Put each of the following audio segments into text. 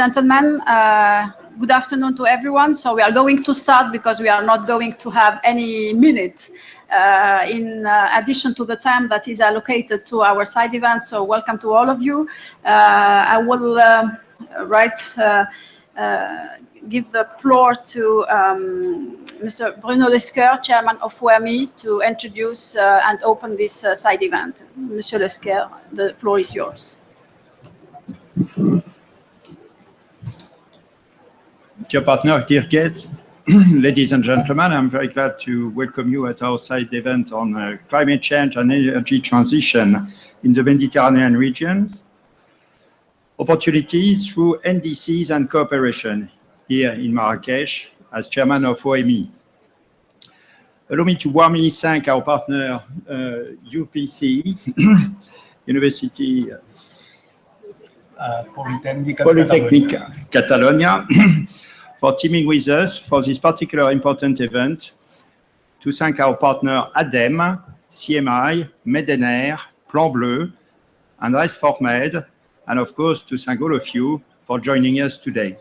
Gentlemen, good afternoon to everyone. So we are going to start because we are not going to have any minutes in addition to the time that is allocated to our side event. So welcome to all of you. I will give the floor to Mr. Bruno Lesquer, Chairman of OME, to introduce and open this side event. Monsieur Lesquer, the floor is yours. Dear partner, dear guests, ladies and gentlemen, I'm very glad to welcome you at our side event on climate change and energy transition in the Mediterranean regions, opportunities through NDCs and cooperation here in Marrakesh as chairman of OME. Allow me to warmly thank our partner, UPC, University Polytechnic Catalonia, for teaming with us for this particular important event, to thank our partner ADEME, CMI, MEDENER, Bleu, and Rest4Med, and of course to thank all of you for joining us today.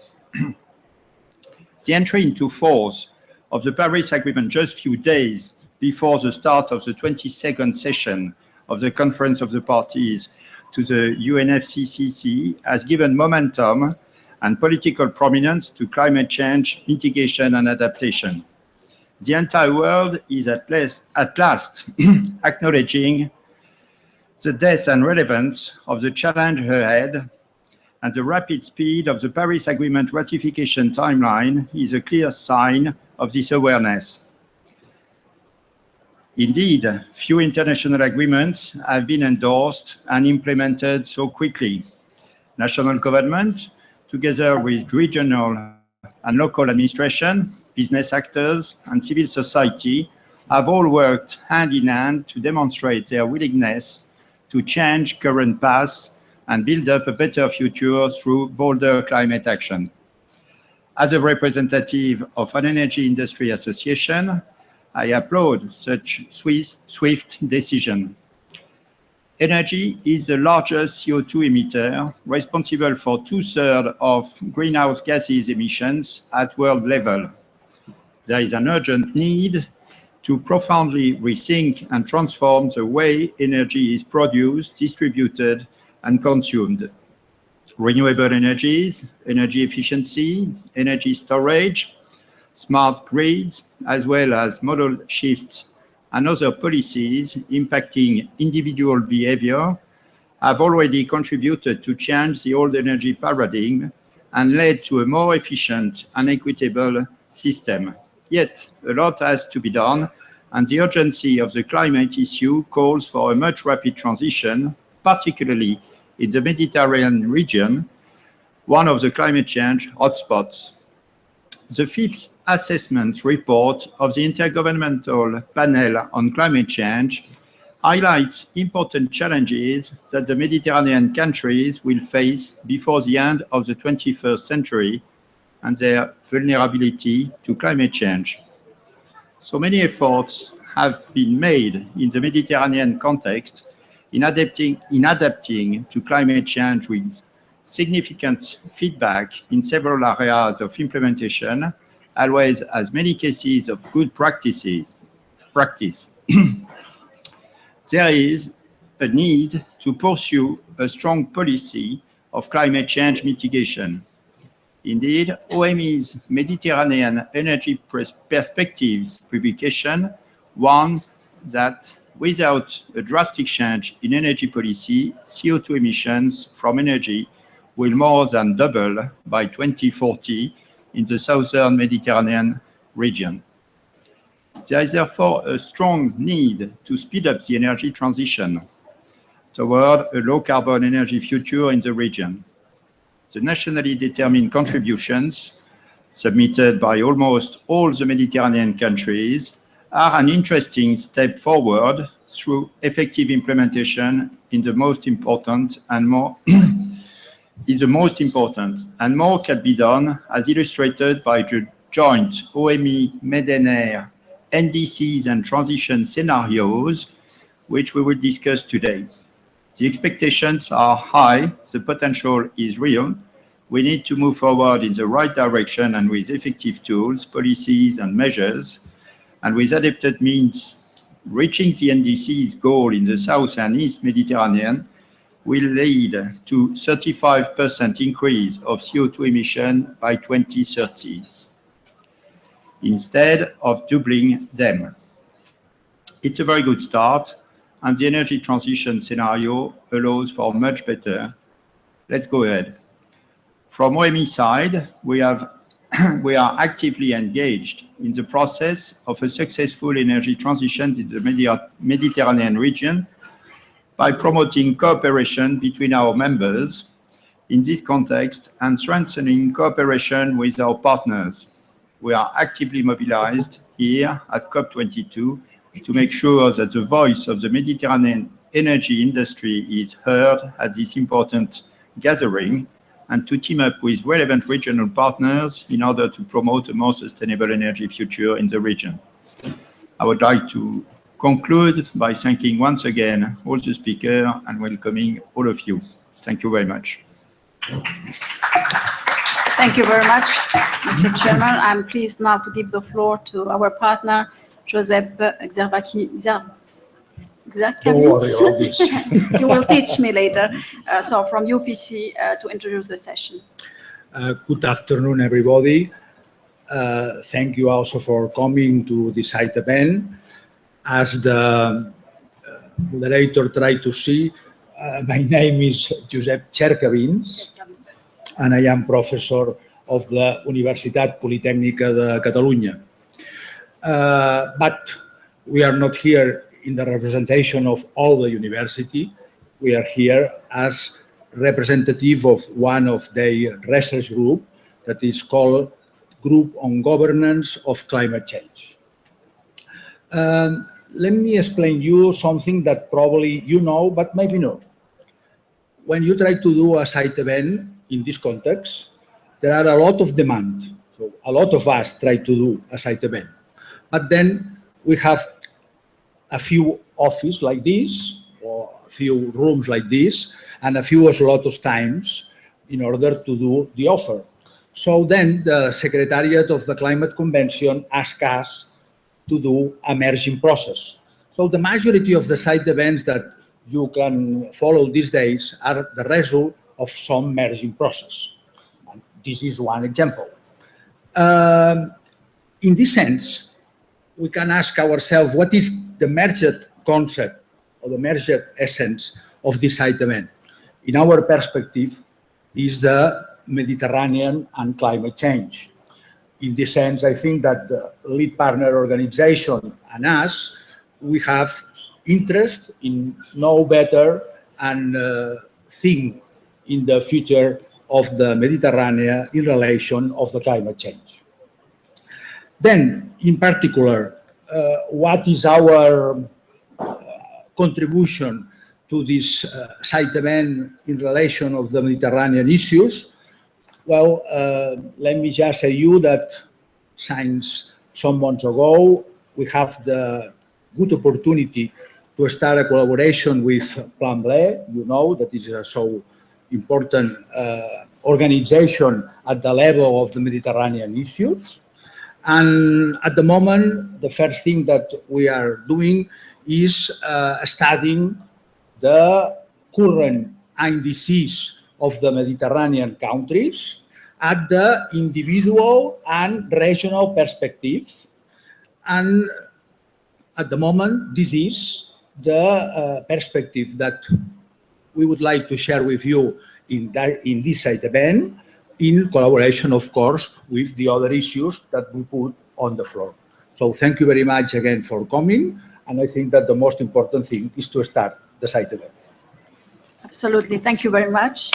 The entry into force of the Paris Agreement just a few days before the start of the 22nd session of the Conference of the Parties to the UNFCCC has given momentum and political prominence to climate change, mitigation and adaptation. The entire world is at last acknowledging the depth and relevance of the challenge ahead, and the rapid speed of the Paris Agreement ratification timeline is a clear sign of this awareness. Indeed, few international agreements have been endorsed and implemented so quickly. National government, together with regional and local administration, business actors, and civil society, have all worked hand in hand to demonstrate their willingness to change current paths and build up a better future through bolder climate action. As a representative of an energy industry association, I applaud such swift decision. Energy is the largest CO2 emitter, responsible for 2/3 of greenhouse gases emissions at world level. There is an urgent need to profoundly rethink and transform the way energy is produced, distributed, and consumed. Renewable energies, energy efficiency, energy storage, smart grids, as well as modal shifts and other policies impacting individual behavior have already contributed to change the old energy paradigm and led to a more efficient and equitable system. Yet, a lot has to be done, and the urgency of the climate issue calls for a much rapid transition, particularly in the Mediterranean region, one of the climate change hotspots. The fifth assessment report of the Intergovernmental Panel on Climate Change highlights important challenges that the Mediterranean countries will face before the end of the 21st century and their vulnerability to climate change. So many efforts have been made in the Mediterranean context in adapting to climate change, with significant feedback in several areas of implementation, as well as many cases of good practice. There is a need to pursue a strong policy of climate change mitigation. Indeed, OME's Mediterranean Energy Perspectives publication warns that without a drastic change in energy policy, CO2 emissions from energy will more than double by 2040 in the southern Mediterranean region. There is therefore a strong need to speed up the energy transition toward a low-carbon energy future in the region. The nationally determined contributions submitted by almost all the Mediterranean countries are an interesting step forward through effective implementation in the most important and more and more can be done, as illustrated by the joint OME, MEDENER, NDCs and transition scenarios, which we will discuss today. The expectations are high, the potential is real, We need to move forward in the right direction and with effective tools, policies and measures, and with adapted means. Reaching the NDCs goal in the South and East Mediterranean will lead to 35% increase of CO2 emission by 2030, instead of doubling them. It's a very good start, and the energy transition scenario allows for much better. Let's go ahead. From OME side, we are actively engaged in the process of a successful energy transition in the Mediterranean region by promoting cooperation between our members in this context and strengthening cooperation with our partners. We are actively mobilized here at COP22 to make sure that the voice of the Mediterranean energy industry is heard at this important gathering, and to team up with relevant regional partners in order to promote a more sustainable energy future in the region. I would like to conclude by thanking once again all the speakers and welcoming all of you. Thank you very much. Thank you very much, Mr. Chairman. I'm pleased now to give the floor to our partner, Josep Xervaki. Don't worry about this. You will teach me later. So from UPC to introduce the session. Good afternoon, everybody. Thank you also for coming to this site event. As the moderator tried to see, my name is Josep Cercavins, and I am professor of the Universitat Politècnica de Catalunya. But we are not here in the representation of all the university. We are here as representative of one of their research group that is called Group on Governance of Climate Change. Let me explain you something that probably you know, but maybe not. When you try to do a site event in this context, there are a lot of demand. So a lot of us try to do a site event. But then we have a few offices like this, or a few rooms like this, and a few slot of times in order to do the offer. So then the Secretariat of the Climate Convention asked us to do a merging process. So the majority of the site events that you can follow these days are the result of some merging process. And this is one example. In this sense, we can ask ourselves, what is the merged concept or the merged essence of this site event? In our perspective, is the Mediterranean and climate change. In this sense, I think that the lead partner organization and us, we have interest in know better and think in the future of the Mediterranean in relation of the climate change. Then, in particular, what is our contribution to this site event in relation of the Mediterranean issues? Well, let me just say you that since some months ago, we have the good opportunity to start a collaboration with Bleu. You know that is a so important organization at the level of the Mediterranean issues. And at the moment, the first thing that we are doing is studying the current INDCs of the Mediterranean countries at the individual and regional perspective. And at the moment, this is the perspective that we would like to share with you in this site event, in collaboration, of course, with the other issues that we put on the floor. So thank you very much again for coming. And I think that the most important thing is to start the site event. Absolutely. Thank you very much.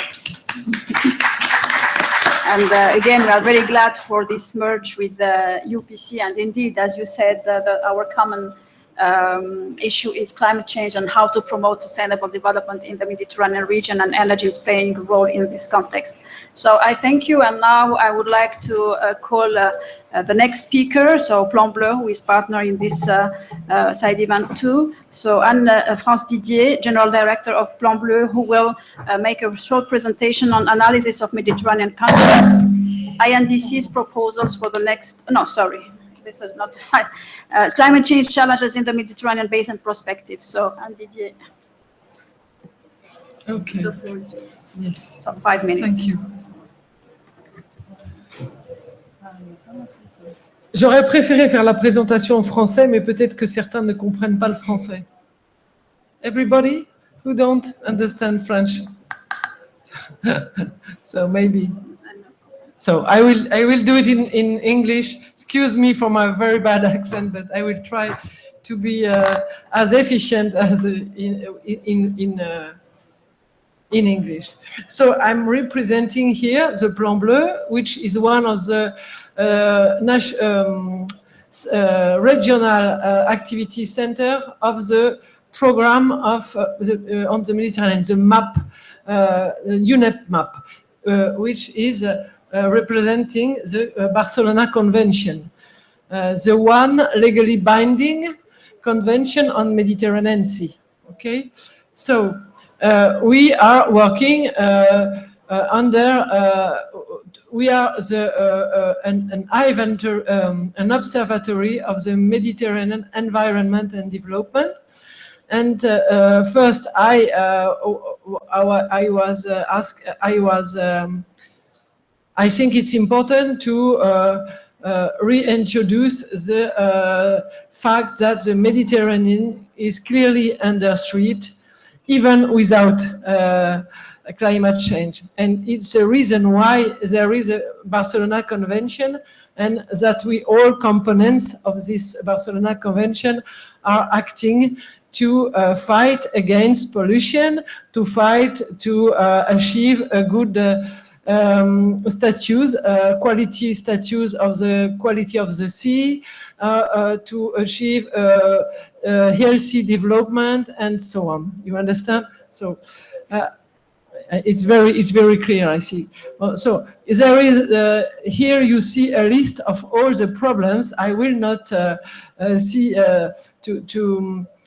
And again, we are very glad for this merge with the UPC. And indeed, as you said, our common issue is climate change and how to promote sustainable development in the Mediterranean region, and energy is playing a role in this context. So I thank you, and now I would like to call the next speaker, so Plan Bleu, who is partner in this side event too. So Anne-France Didier, General Director of Plan Bleu, who will make a short presentation on analysis of Mediterranean countries, INDCs proposals for the next, no, sorry. This is not the slide. Climate change challenges in the Mediterranean Basin Prospective. So, Anne Didier. Okay. The floor is yours. Yes. So, 5 minutes. Thank you. J'aurais préféré faire la présentation en français, mais peut-être que certains ne comprennent pas le français. Everybody who don't understand French? So maybe. So I will do it in English. Excuse me for my very bad accent, but I will try to be as efficient as in English. So I'm representing here the Plan Bleu, which is one of the regional activity center of the program of on the Mediterranean, the map, UNEP map, which is representing the Barcelona Convention, the one legally binding convention on Mediterranean Sea. Okay, so we are working under. We are an observatory of the Mediterranean environment and development. And first, I think it's important to reintroduce the fact that the Mediterranean is clearly under threat, even without climate change. And it's the reason why there is a Barcelona Convention, and that all components of this Barcelona Convention are acting to fight against pollution, to fight to achieve a good quality status of the quality of the sea, to achieve healthy development, and so on. You understand? So it's very clear, I see. So there is here you see a list of all the problems. I will not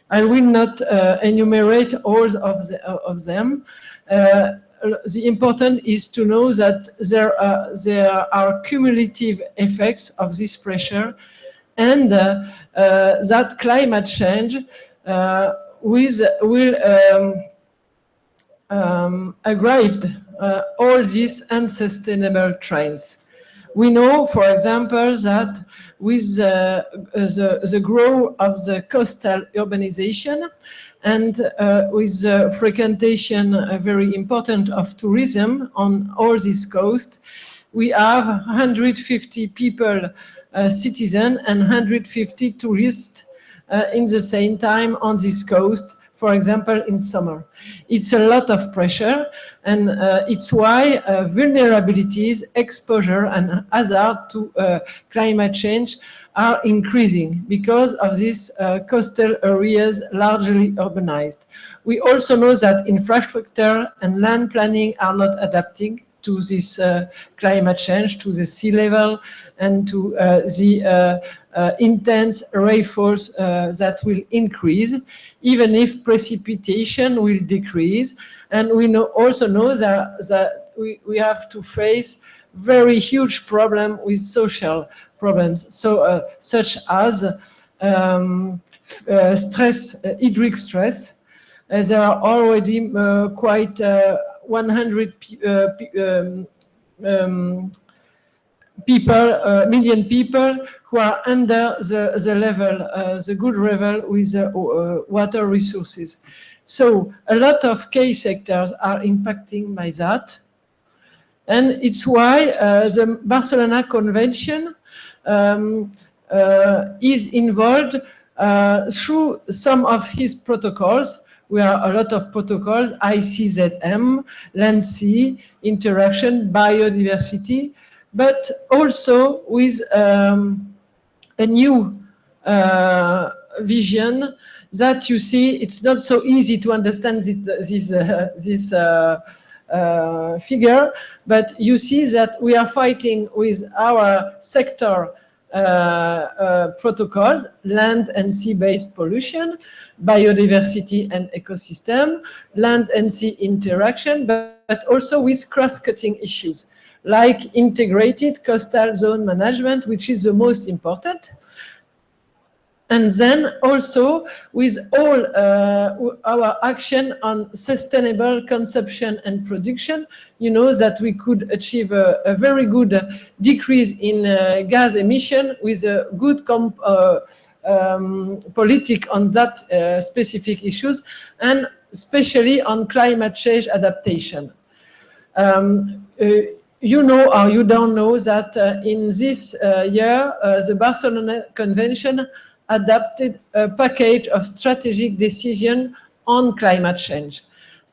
I will not enumerate all of them. The important is to know that there are cumulative effects of this pressure, and that climate change will aggravate all these unsustainable trends. We know, for example, that with the growth of the coastal urbanization and with the frequentation, very important, of tourism on all this coast, we have 150 people, citizens, and 150 tourists in the same time on this coast, for example, in summer. It's a lot of pressure, and it's why vulnerabilities, exposure, and hazard to climate change are increasing because of these coastal areas largely urbanized. We also know that infrastructure and land planning are not adapting to this climate change, to the sea level, and to the intense rainfalls that will increase, even if precipitation will decrease. And we also know that we have to face very huge problem with social problems, so such as stress, hydric stress. There are already quite 100 million people who are under the level, the good level with water resources. So a lot of key sectors are impacting by that. And it's why the Barcelona Convention is involved through some of his protocols. We have a lot of protocols: ICZM, land sea, interaction, biodiversity, but also with a new vision that you see it's not so easy to understand this figure, but you see that we are fighting with our sector protocols, land and sea-based pollution, biodiversity and ecosystem, land and sea interaction, but also with cross-cutting issues like integrated coastal zone management, which is the most important. And then also with all our action on sustainable consumption and production, you know that we could achieve a very good decrease in gas emission with a good politic on that specific issues, and especially on climate change adaptation. You know or you don't know that in this year, the Barcelona Convention adopted a package of strategic decisions on climate change,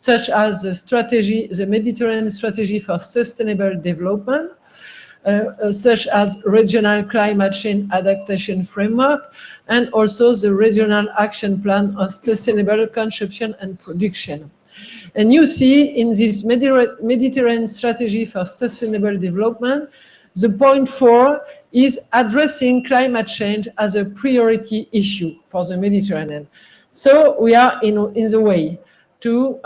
such as the Mediterranean Strategy for Sustainable Development, such as Regional Climate Change Adaptation Framework, and also the Regional Action Plan of Sustainable Consumption and Production. And you see in this Mediterranean Strategy for Sustainable Development, the point 4 is addressing climate change as a priority issue for the Mediterranean. So we are in the way to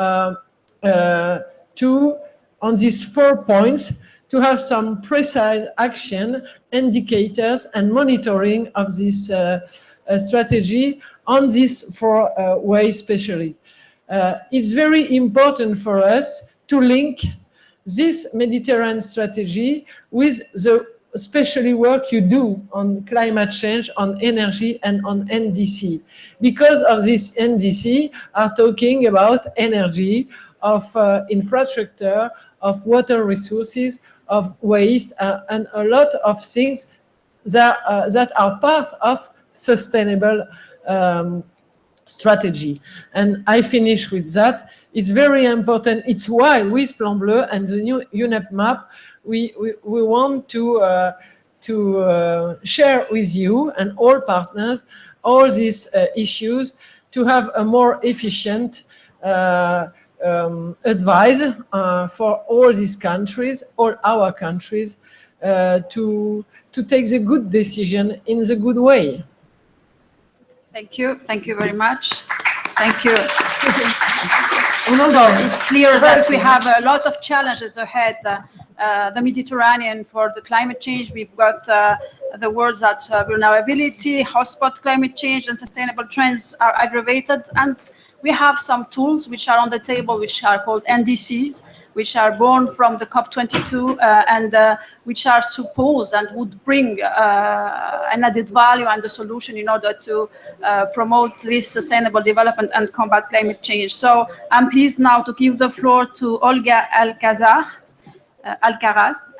on these 4 points, to have some precise action, indicators, and monitoring of this strategy on these 4 ways especially. It's very important for us to link this Mediterranean strategy with the especially work you do on climate change, on energy, and on NDC. Because of this NDC are talking about energy, of infrastructure, of water resources, of waste, and a lot of things that are part of sustainable strategy. And I finish with that. It's very important. It's why with Plan Bleu and the new UNEP map, we want to share with you and all partners all these issues to have a more efficient advice for all these countries, all our countries, to take the good decision in the good way. Thank you. Thank you very much. Thank you. So it's clear that we have a lot of challenges ahead. The Mediterranean for the climate change, we've got the words that vulnerability, hotspot climate change, and sustainable trends are aggravated. And we have some tools which are on the table, which are called NDCs, which are born from the COP22 and which are supposed and would bring an added value and a solution in order to promote this sustainable development and combat climate change. So I'm pleased now to give the floor to Olga Alcaraz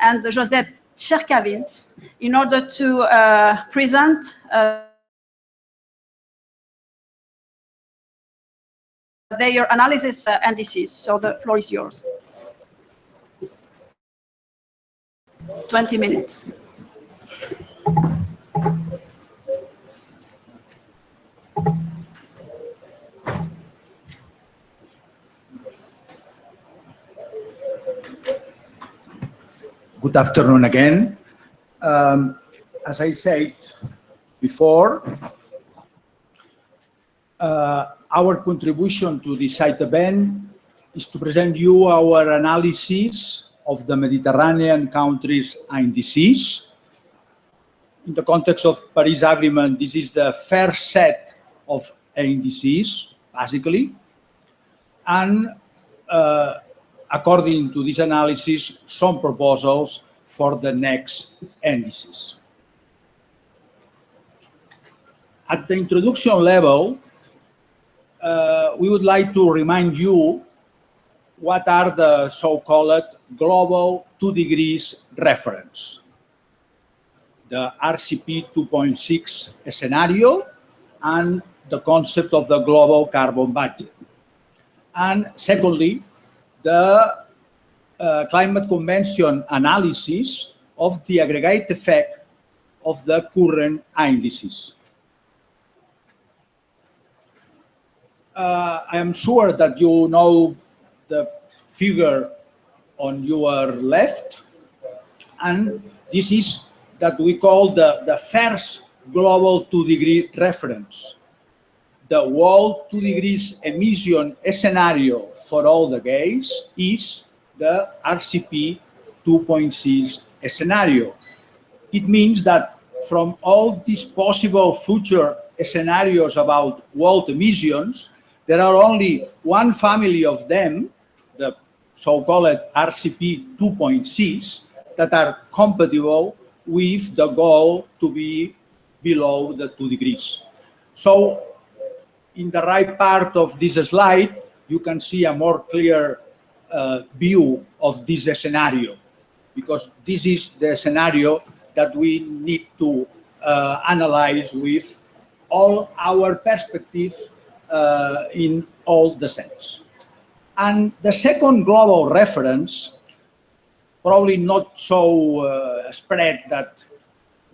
and Josep Cherkavins in order to present their analysis NDCs. So the floor is yours. 20 minutes. Good afternoon again. As I said before, our contribution to the site event is to present you our analysis of the Mediterranean countries' INDCs. In the context of Paris Agreement, this is the first set of INDCs, basically. And according to this analysis, some proposals for the next NDCs. At the introduction level, we would like to remind you what are the so-called global 2 degrees reference, the RCP 2.6 scenario, and the concept of the global carbon budget. And secondly, the climate convention analysis of the aggregate effect of the current INDCs. I am sure that you know the figure on your left, and this is that we call the first global 2-degree reference. The world 2 degrees emission scenario for all the gases is the RCP 2.6 scenario. It means that from all these possible future scenarios about world emissions, there are only one family of them, the so-called RCP 2.6, that are compatible with the goal to be below the 2 degrees. So in the right part of this slide, you can see a more clear view of this scenario, because this is the scenario that we need to analyze with all our perspective in all the sense. And the second global reference, probably not so spread that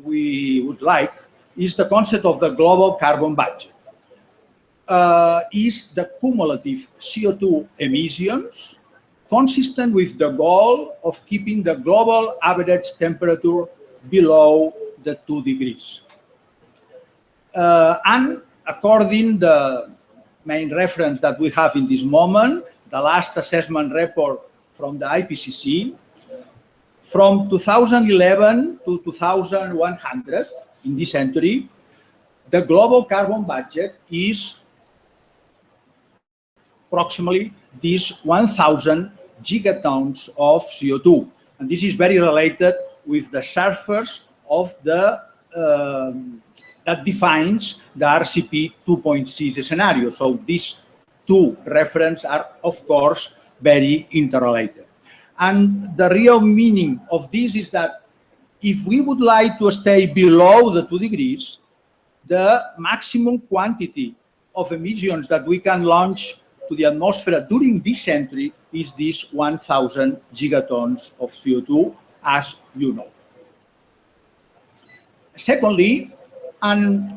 we would like, is the concept of the global carbon budget. Is the cumulative CO2 emissions consistent with the goal of keeping the global average temperature below the 2 degrees. And according to the main reference that we have in this moment, the last assessment report from the IPCC, from 2011 to 2100 in this century, the global carbon budget is approximately these 1,000 gigatons of CO2. And this is very related with the surface of the, that defines the RCP 2.6 scenario. So these two references are, of course, very interrelated. And the real meaning of this is that if we would like to stay below the 2 degrees, the maximum quantity of emissions that we can launch to the atmosphere during this century is this 1,000 gigatons of CO2, as you know. Secondly, and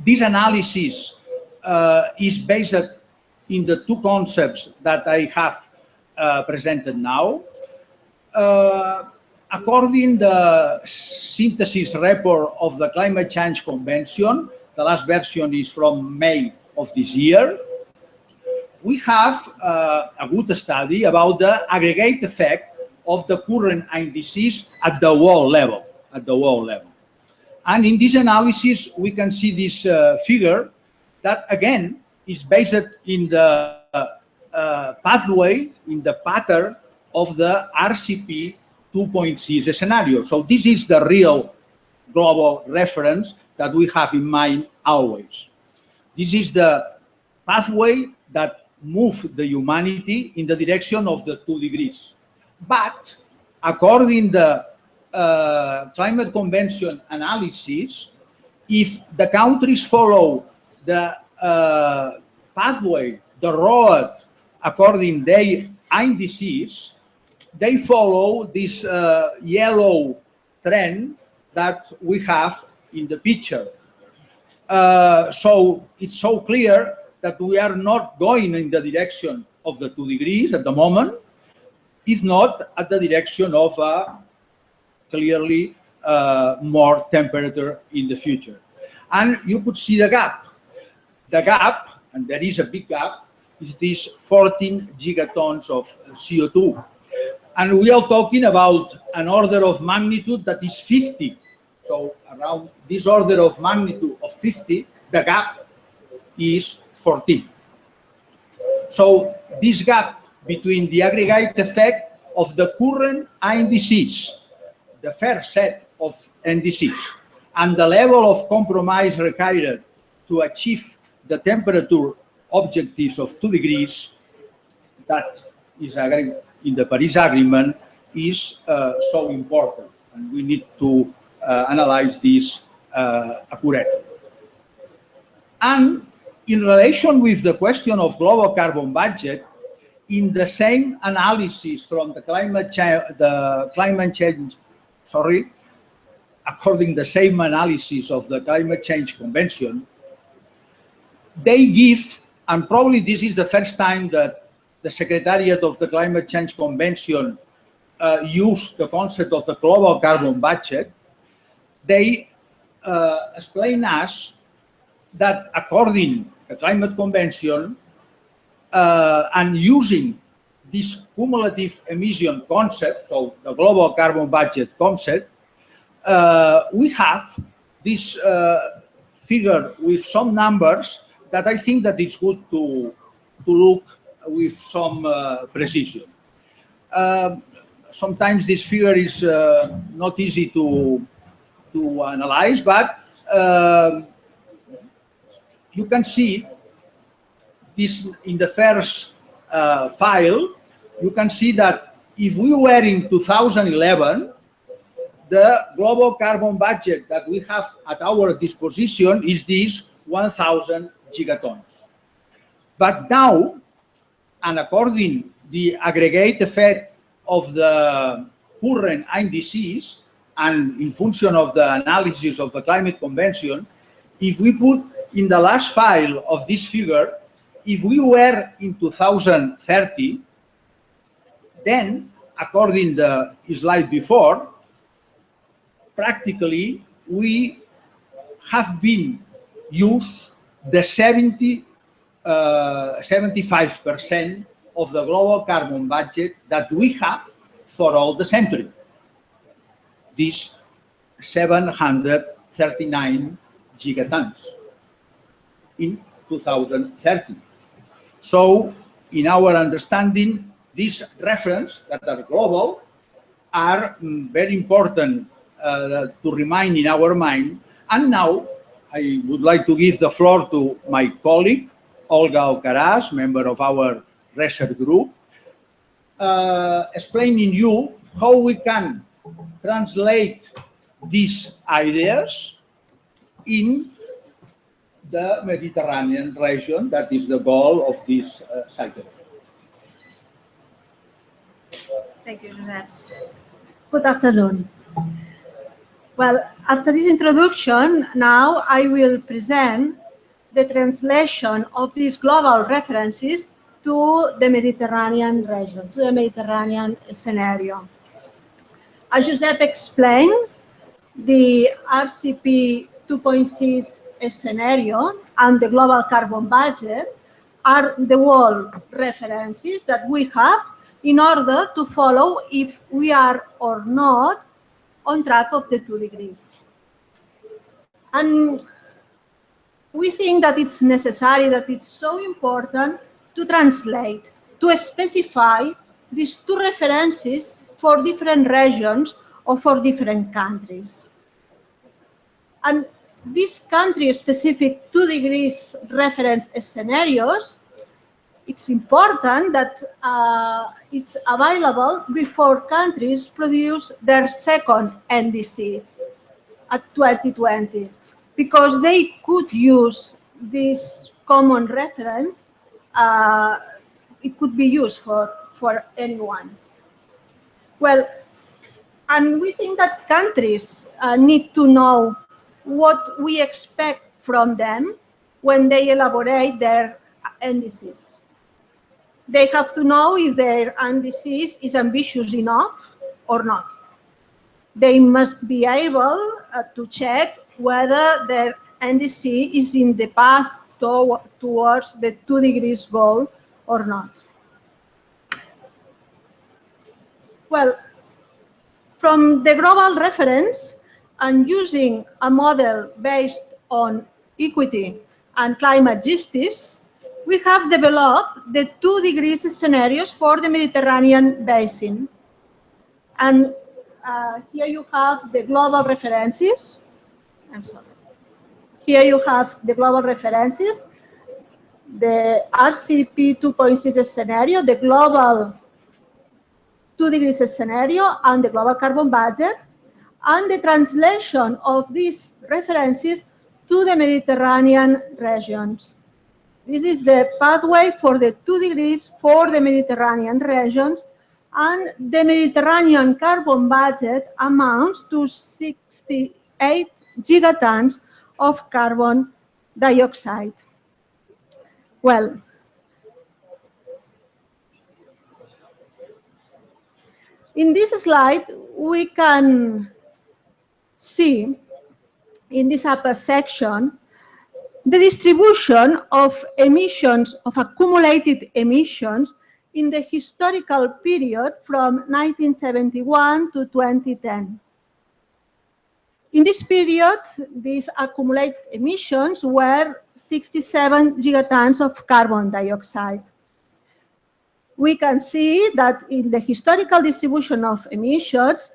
this analysis is based in the two concepts that I have presented now. According to the synthesis report of the Climate Change Convention, the last version is from May of this year, we have a good study about the aggregate effect of the current INDCs at the world level. And in this analysis, we can see this figure that, again, is based in the pathway, in the pattern of the RCP 2.6 scenario. So this is the real global reference that we have in mind always. This is the pathway that moved the humanity in the direction of the 2 degrees. But according to the Climate Convention analysis, if the countries follow the pathway, the road, according to their INDCs, they follow this yellow trend that we have in the picture. So it's so clear that we are not going in the direction of the 2 degrees at the moment, if not at the direction of clearly more temperature in the future. And you could see the gap. The gap, and there is a big gap, is these 14 gigatons of CO2. And we are talking about an order of magnitude that is 50. So around this order of magnitude of 50, the gap is 14. So this gap between the aggregate effect of the current INDCs, the first set of NDCs, and the level of compromise required to achieve the temperature objectives of 2 degrees, that is in the Paris Agreement, is so important. And we need to analyze this accurately. And in relation with the question of global carbon budget, in the same analysis from the climate change, according to the same analysis of the Climate Change Convention, they give, and probably this is the first time that the Secretariat of the Climate Change Convention used the concept of the global carbon budget. They explain us that according to the Climate Convention and using this cumulative emission concept, so the global carbon budget concept, we have this figure with some numbers that I think that it's good to look with some precision. Sometimes this figure is not easy to analyze, but you can see this in the first file. You can see that if we were in 2011, the global carbon budget that we have at our disposition is this 1,000 gigatons. But now, and according the aggregate effect of the current INDCs and in function of the analysis of the Climate Convention, if we put in the last file of this figure, if we were in 2030, then according to the slide before, practically we have been used the 75% of the global carbon budget that we have for all the century. These 739 gigatons in 2030. So, in our understanding, these references that are global are very important to remind in our mind. And now, I would like to give the floor to my colleague, Olga Alcaraz, member of our research group, explaining you how we can translate these ideas in the Mediterranean region. That is the goal of this cycle. Thank you, Josep. Good afternoon. Well, after this introduction, now I will present the translation of these global references to the Mediterranean region, to the Mediterranean scenario. As Josep explained, the RCP 2.6 scenario and the global carbon budget are the world references that we have in order to follow if we are or not on track of the 2 degrees. And we think that it's necessary, that it's so important to translate, to specify these 2 references for different regions or for different countries. And these country-specific 2 degrees reference scenarios, it's important that it's available before countries produce their second NDCs at 2020, because they could use this common reference. It could be used for anyone. Well, and we think that countries need to know what we expect from them when they elaborate their NDCs. They have to know if their NDCs is ambitious enough or not. They must be able to check whether their NDC is in the path towards the 2 degrees goal or not. Well, from the global reference and using a model based on equity and climate justice, we have developed the 2 degrees scenarios for the Mediterranean basin. And here you have the global references. I'm sorry. Here you have the global references, the RCP 2.6 scenario, the global 2 degrees scenario, and the global carbon budget, and the translation of these references to the Mediterranean regions. This is the pathway for the 2 degrees for the Mediterranean regions, and the Mediterranean carbon budget amounts to 68 gigatons of carbon dioxide. Well, in this slide, we can see in this upper section the distribution of emissions, of accumulated emissions in the historical period from 1971 to 2010. In this period, these accumulated emissions were 67 gigatons of carbon dioxide. We can see that in the historical distribution of emissions,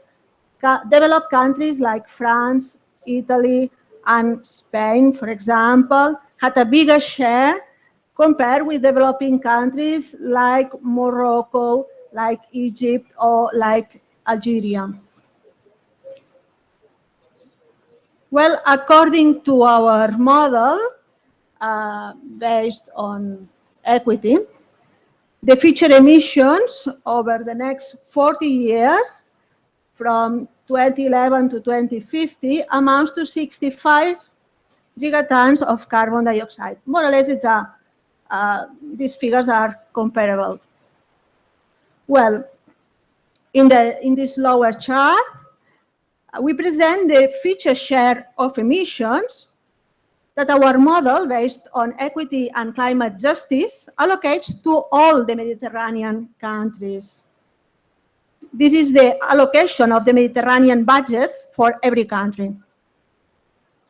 developed countries like France, Italy, and Spain, for example, had a bigger share compared with developing countries like Morocco, like Egypt, or like Algeria. Well, according to our model, based on equity, the future emissions over the next 40 years, from 2011 to 2050, amounts to 65 gigatons of carbon dioxide. More or less, these figures are comparable. Well, in this lower chart, we present the future share of emissions that our model, based on equity and climate justice, allocates to all the Mediterranean countries. This is the allocation of the Mediterranean budget for every country.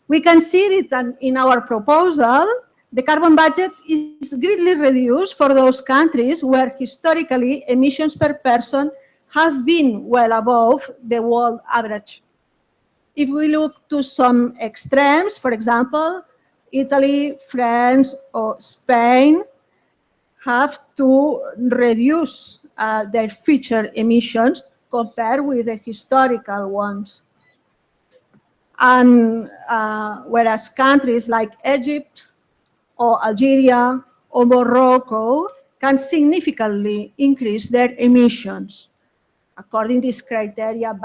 We can see that in our proposal, the carbon budget is greatly reduced for those countries where historically emissions per person have been well above the world average. If we look to some extremes, for example, Italy, France, or Spain have to reduce their future emissions compared with the historical ones. And whereas countries like Egypt or Algeria or Morocco can significantly increase their emissions according to this criteria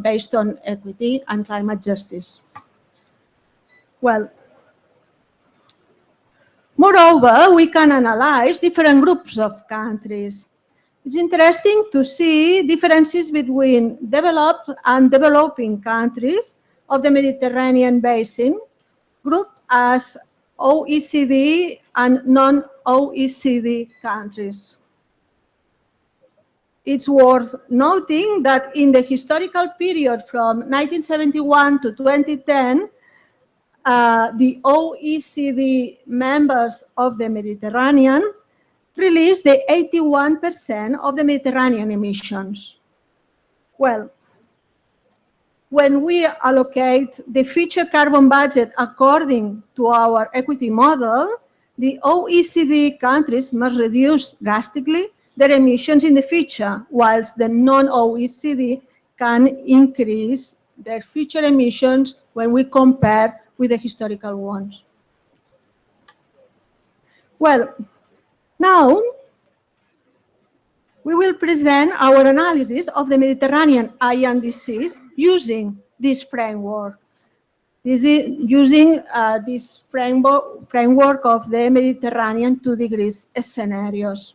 based on equity and climate justice. Well, moreover, we can analyze different groups of countries. It's interesting to see differences between developed and developing countries of the Mediterranean Basin, grouped as OECD and non-OECD countries. It's worth noting that in the historical period from 1971 to 2010, the OECD members of the Mediterranean released the 81% of the Mediterranean emissions. Well, when we allocate the future carbon budget according to our equity model, the OECD countries must reduce drastically their emissions in the future, whilst the non-OECD can increase their future emissions when we compare with the historical ones. Well, now we will present our analysis of the Mediterranean INDCs using this framework. This is using this framework of the Mediterranean 2 degrees scenarios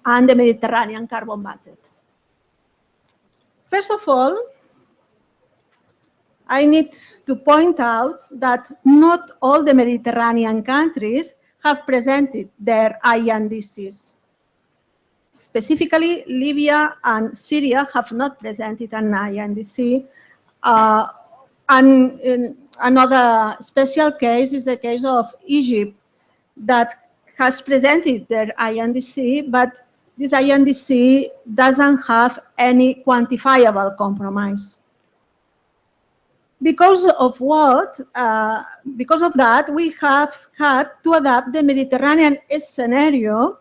and the Mediterranean carbon budget. First of all, I need to point out that not all the Mediterranean countries have presented their INDCs. Specifically, Libya and Syria have not presented an INDC. And another special case is the case of Egypt, that has presented their INDC, but this INDC doesn't have any quantifiable compromise. Because of what? Because of that, we have had to adapt the Mediterranean scenario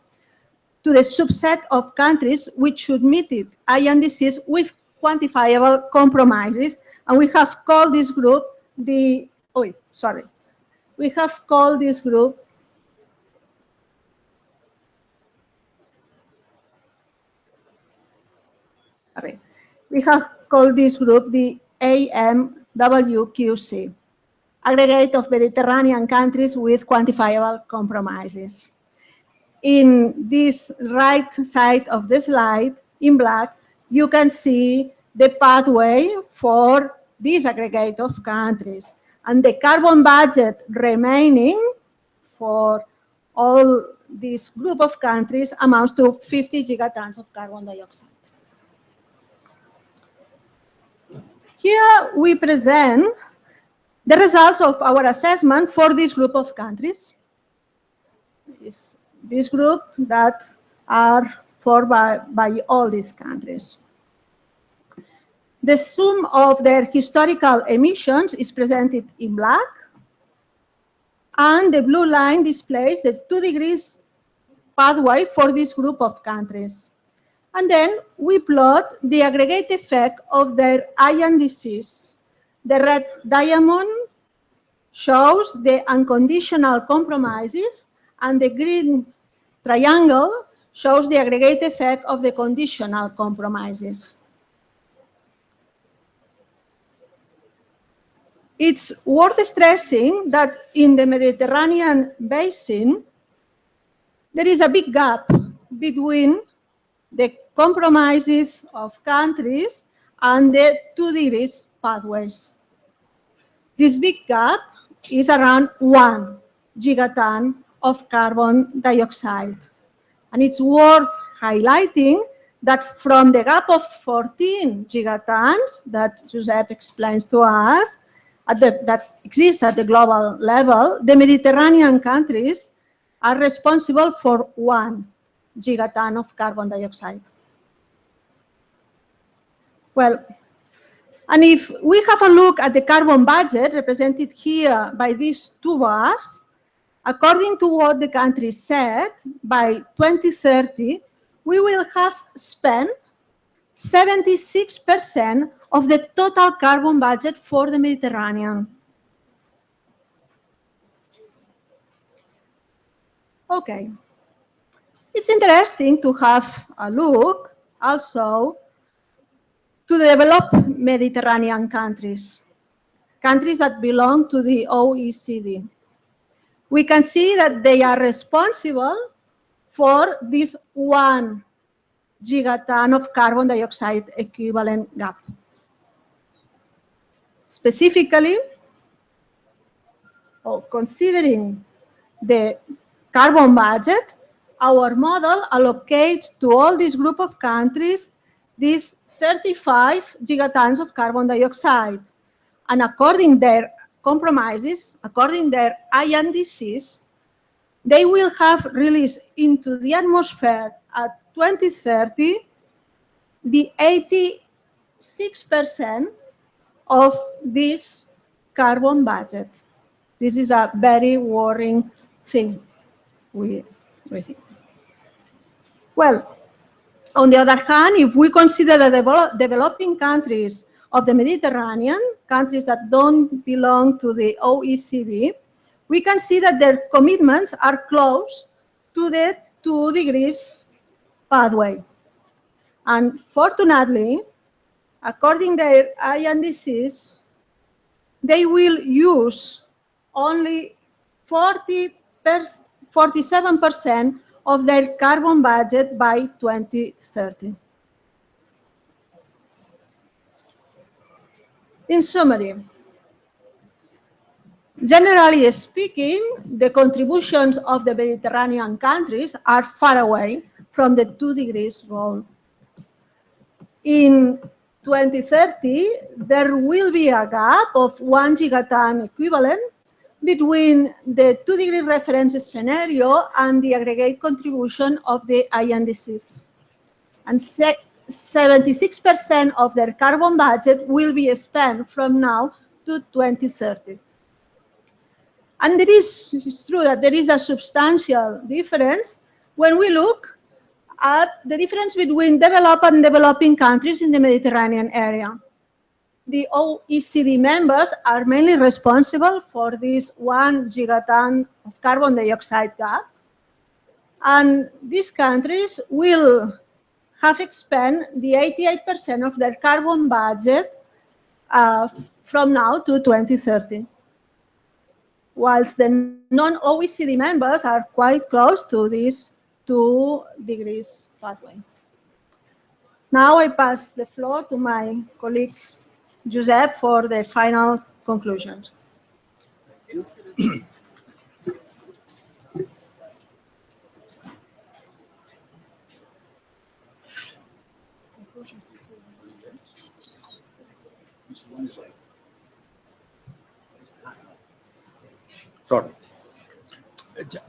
to the subset of countries which should meet it, INDCs with quantifiable compromises, and we have called this group we have called this group the AMWQC, aggregate of Mediterranean countries with quantifiable compromises. In this right side of the slide, in black, you can see the pathway for this aggregate of countries. And the carbon budget remaining for all this group of countries amounts to 50 gigatons of carbon dioxide. Here we present the results of our assessment for this group of countries. This group that are formed by all these countries. The sum of their historical emissions is presented in black, and the blue line displays the 2 degrees pathway for this group of countries. And then we plot the aggregate effect of their INDCs. The red diamond shows the unconditional compromises, and the green triangle shows the aggregate effect of the conditional compromises. It's worth stressing that in the Mediterranean basin, there is a big gap between the compromises of countries and the 2 degrees pathways. This big gap is around 1 gigaton of carbon dioxide. And it's worth highlighting that from the gap of 14 gigatons that Josep explains to us, that exist at the global level, the Mediterranean countries are responsible for 1 gigaton of carbon dioxide. Well, and if we have a look at the carbon budget represented here by these 2 bars, according to what the country said, by 2030, we will have spent 76% of the total carbon budget for the Mediterranean. Okay. It's interesting to have a look also to the developed Mediterranean countries, countries that belong to the OECD. We can see that they are responsible for this 1 gigaton of carbon dioxide equivalent gap. Specifically, considering the carbon budget, our model allocates to all this group of countries these 35 gigatons of carbon dioxide. And according their compromises, according their INDCs, they will have released into the atmosphere at 2030 the 86% of this carbon budget. This is a very worrying thing, we think. Well, on the other hand, if we consider the developing countries of the Mediterranean, countries that don't belong to the OECD, we can see that their commitments are close to the 2 degrees pathway. And fortunately, according to their INDCs, they will use only 47% of their carbon budget by 2030. In summary, generally speaking, the contributions of the Mediterranean countries are far away from the 2 degrees goal. In 2030, there will be a gap of 1 gigaton equivalent between the 2 degree reference scenario and the aggregate contribution of the INDCs. And 76% of their carbon budget will be spent from now to 2030. And it's true that there is a substantial difference when we look at the difference between developed and developing countries in the Mediterranean area. The OECD members are mainly responsible for this 1 gigaton of carbon dioxide gap. And these countries will have expended the 88% of their carbon budget from now to 2030. whilst the non-OECD members are quite close to this 2 degrees pathway. Now I pass the floor to my colleague Josep for the final conclusions. Sorry.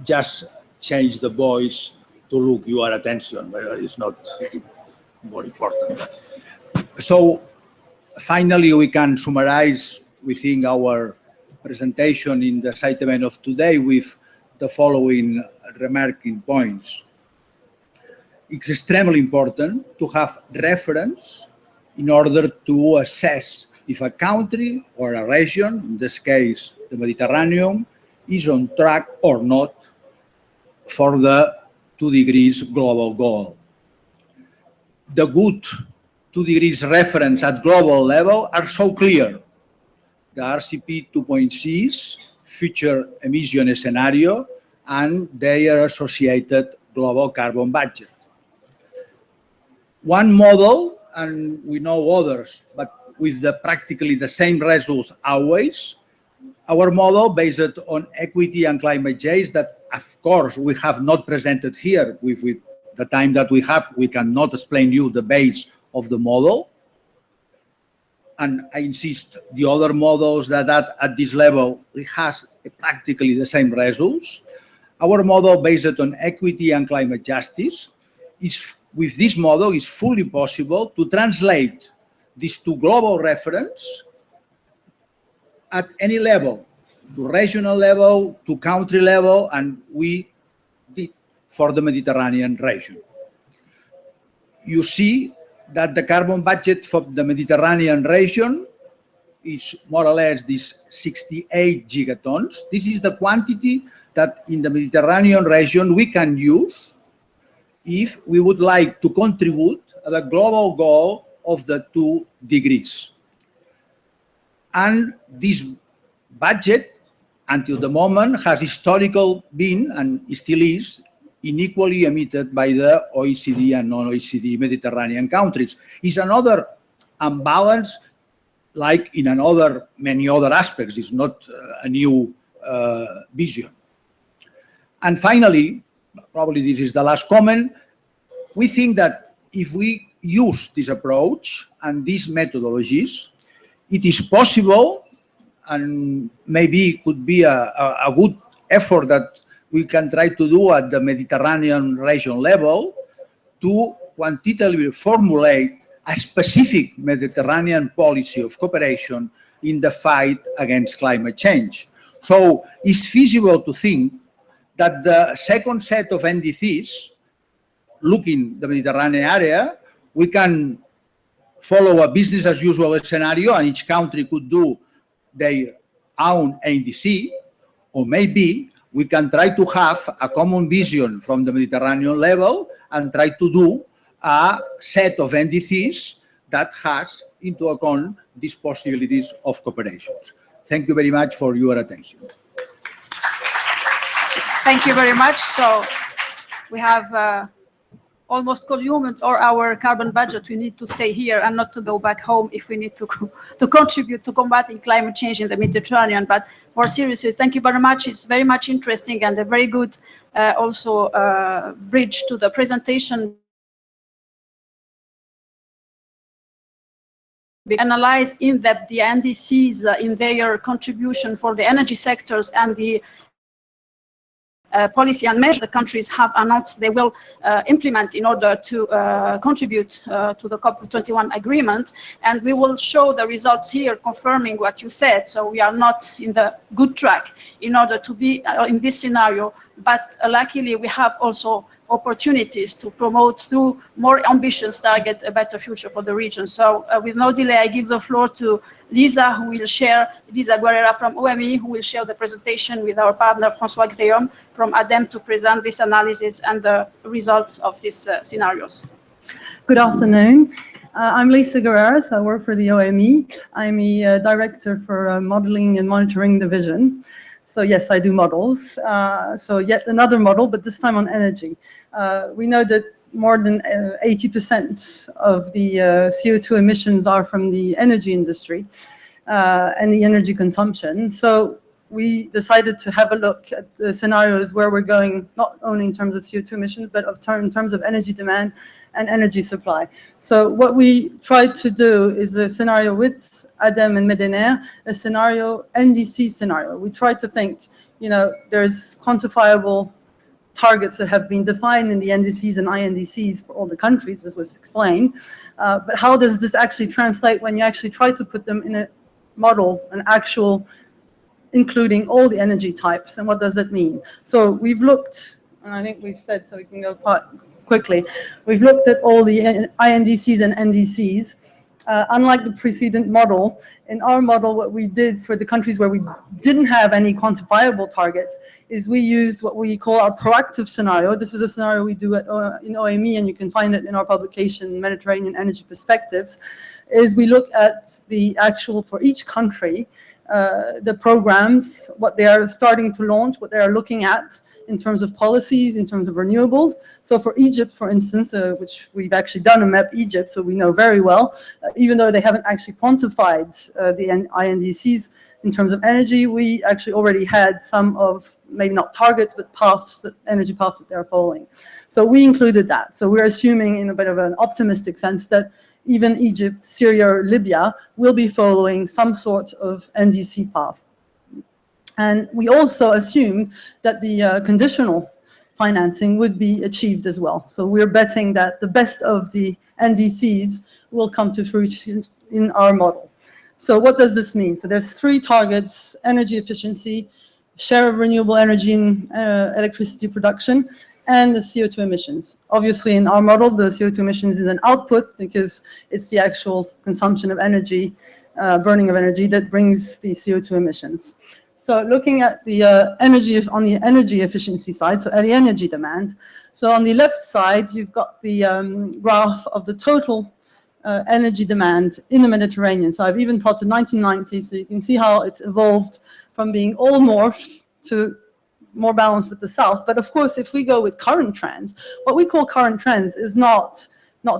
Just change the voice to look your attention, but it's not more important. So finally, we can summarize, we think, our presentation in the side event of today with the following remarking points. It's extremely important to have reference in order to assess if a country or a region, in this case the Mediterranean, is on track or not for the 2 degrees global goal. The good 2 degrees reference at global level are so clear. The RCP 2.6 future emission scenario and their associated global carbon budget. One model, and we know others, but with practically the same results always, our model based on equity and climate change that, of course, we have not presented here. With the time that we have, we cannot explain you the base of the model. And I insist, the other models that at this level, it has practically the same results. Our model based on equity and climate justice is, with this model, is fully possible to translate this to global reference at any level, to regional level, to country level, and we did for the Mediterranean region. You see that the carbon budget for the Mediterranean region is more or less this 68 gigatons. This is the quantity that in the Mediterranean region we can use if we would like to contribute to the global goal of the 2 degrees. And this budget, until the moment, has historically been, and still is, unequally emitted by the OECD and non-OECD Mediterranean countries. It's another imbalance, like in many other aspects. It's not a new vision. And finally, probably this is the last comment, we think that if we use this approach and these methodologies, it is possible, and maybe it could be a good effort that we can try to do at the Mediterranean region level to quantitatively formulate a specific Mediterranean policy of cooperation in the fight against climate change. So it's feasible to think that the second set of NDCs, looking the Mediterranean area, we can follow a business as usual scenario and each country could do their own NDC, or maybe we can try to have a common vision from the Mediterranean level and try to do a set of NDCs that has into account these possibilities of cooperation. Thank you very much for your attention. Thank you very much. So we have almost consumed our carbon budget. We need to stay here and not to go back home if we need to contribute to combating climate change in the Mediterranean. But more seriously, thank you very much. It's very much interesting and a very good also bridge to the presentation. We analyze in depth the NDCs in their contribution for the energy sectors and the policy and measures the countries have announced they will implement in order to contribute to the COP21 agreement. And we will show the results here confirming what you said. So we are not in the good track in order to be in this scenario, but luckily we have also opportunities to promote through more ambitious target a better future for the region. So with no delay, I give the floor to Lisa, who will share, Lisa Guerrera from OME, who will share the presentation with our partner François Guillaume from ADEME to present this analysis and the results of these scenarios. Good afternoon. I'm Lisa Guerrera, so I work for the OME. I'm the Director for Modeling and Monitoring Division. So yes, I do models. So yet another model, but this time on energy. We know that more than 80% of the CO2 emissions are from the energy industry and the energy consumption. So we decided to have a look at the scenarios where we're going, not only in terms of CO2 emissions, but in terms of energy demand and energy supply. So what we tried to do is a scenario with ADEME and MEDENER, a scenario, NDC scenario. We tried to think, you know, there's quantifiable targets that have been defined in the NDCs and INDCs for all the countries, as was explained. But how does this actually translate when you actually try to put them in a model, an actual, including all the energy types, and what does it mean? So we've looked, and I think we've said, so we can go quite quickly, we've looked at all the INDCs and NDCs. Unlike the precedent model, in our model, what we did for the countries where we didn't have any quantifiable targets is we used what we call our proactive scenario. This is a scenario we do in OME, and you can find it in our publication, Mediterranean Energy Perspectives, is we look at the actual, for each country, the programs, what they are starting to launch, what they are looking at in terms of policies, in terms of renewables. So for Egypt, for instance, which we've actually done a map Egypt, so we know very well, even though they haven't actually quantified the INDCs in terms of energy, we actually already had some of, maybe not targets, but paths, energy paths that they're following. So we included that. So we're assuming in a bit of an optimistic sense that even Egypt, Syria, or Libya will be following some sort of NDC path. And we also assumed that the conditional financing would be achieved as well. So we're betting that the best of the NDCs will come to fruition in our model. So what does this mean? So there's 3 targets: energy efficiency, share of renewable energy in electricity production, and the CO2 emissions. Obviously, in our model, the CO2 emissions is an output because it's the actual consumption of energy, burning of energy, that brings the CO2 emissions. So looking at the energy, on the energy efficiency side, so at the energy demand. So on the left side, you've got the graph of the total energy demand in the Mediterranean. So I've even plotted 1990, so you can see how it's evolved from being all north to more balanced with the south. But of course, if we go with current trends, what we call current trends is not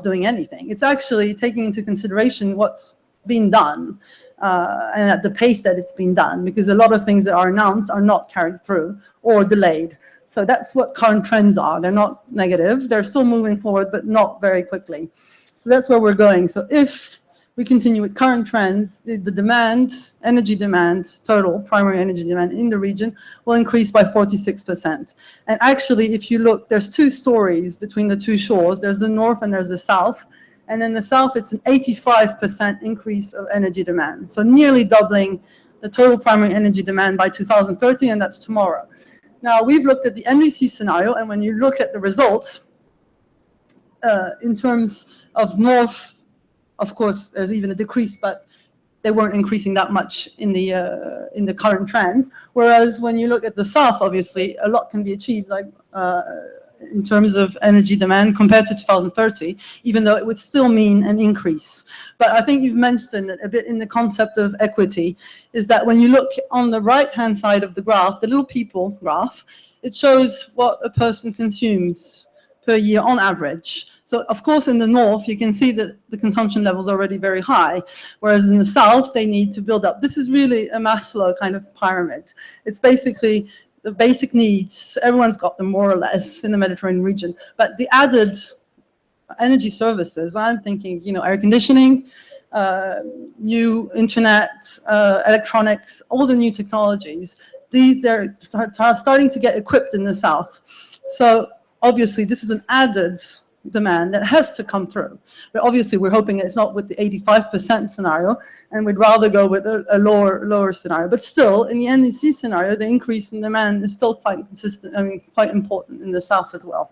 doing anything. It's actually taking into consideration what's been done and at the pace that it's been done, because a lot of things that are announced are not carried through or delayed. So that's what current trends are. They're not negative. They're still moving forward, but not very quickly. So that's where we're going. So if we continue with current trends, the demand, energy demand, total primary energy demand in the region will increase by 46%. And actually, if you look, there's 2 stories between the 2 shores. There's the north and there's the south. And in the south, it's an 85% increase of energy demand. So nearly doubling the total primary energy demand by 2030, and that's tomorrow. Now, we've looked at the NDC scenario, and when you look at the results, in terms of north, of course, there's even a decrease, but they weren't increasing that much in the current trends. Whereas when you look at the south, obviously, a lot can be achieved, like in terms of energy demand compared to 2030, even though it would still mean an increase. But I think you've mentioned it a bit in the concept of equity, is that when you look on the right-hand side of the graph, the little people graph, it shows what a person consumes per year on average. So, of course, in the north, you can see that the consumption level is already very high, whereas in the south, they need to build up. This is really a Maslow kind of pyramid. It's basically the basic needs. Everyone's got them more or less in the Mediterranean region. But the added energy services, I'm thinking, you know, air conditioning, new internet, electronics, all the new technologies, these are starting to get equipped in the south. So, obviously, this is an added demand that has to come through. But obviously, we're hoping it's not with the 85% scenario, and we'd rather go with a lower scenario. But still, in the NDC scenario, the increase in demand is still quite consistent, I mean, quite important in the south as well.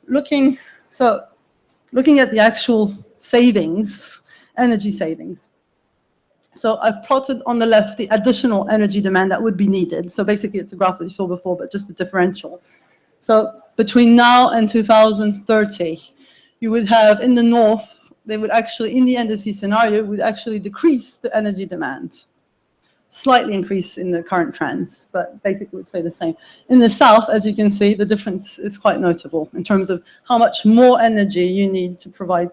Looking at the actual savings, energy savings. So I've plotted on the left the additional energy demand that would be needed. So basically, it's a graph that you saw before, but just the differential. So between now and 2030, you would have in the north, they would actually, in the NDC scenario, would actually decrease the energy demand slightly increase in the current trends, but basically would stay the same. In the south, as you can see, the difference is quite notable in terms of how much more energy you need to provide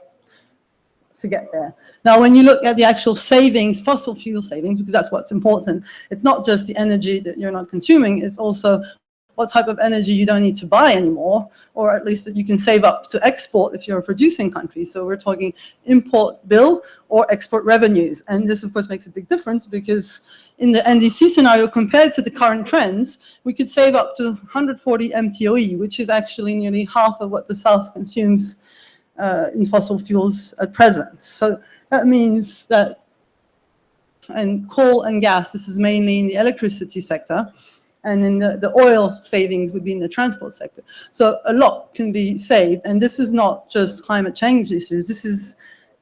to get there. Now, when you look at the actual savings, fossil fuel savings, because that's what's important, it's not just the energy that you're not consuming, it's also what type of energy you don't need to buy anymore, or at least that you can save up to export if you're a producing country. So we're talking import bill or export revenues. And this, of course, makes a big difference because in the NDC scenario, compared to the current trends, we could save up to 140 MTOE, which is actually nearly half of what the South consumes in fossil fuels at present. So that means that in coal and gas, this is mainly in the electricity sector, and then the oil savings would be in the transport sector. So a lot can be saved, and this is not just climate change issues, this is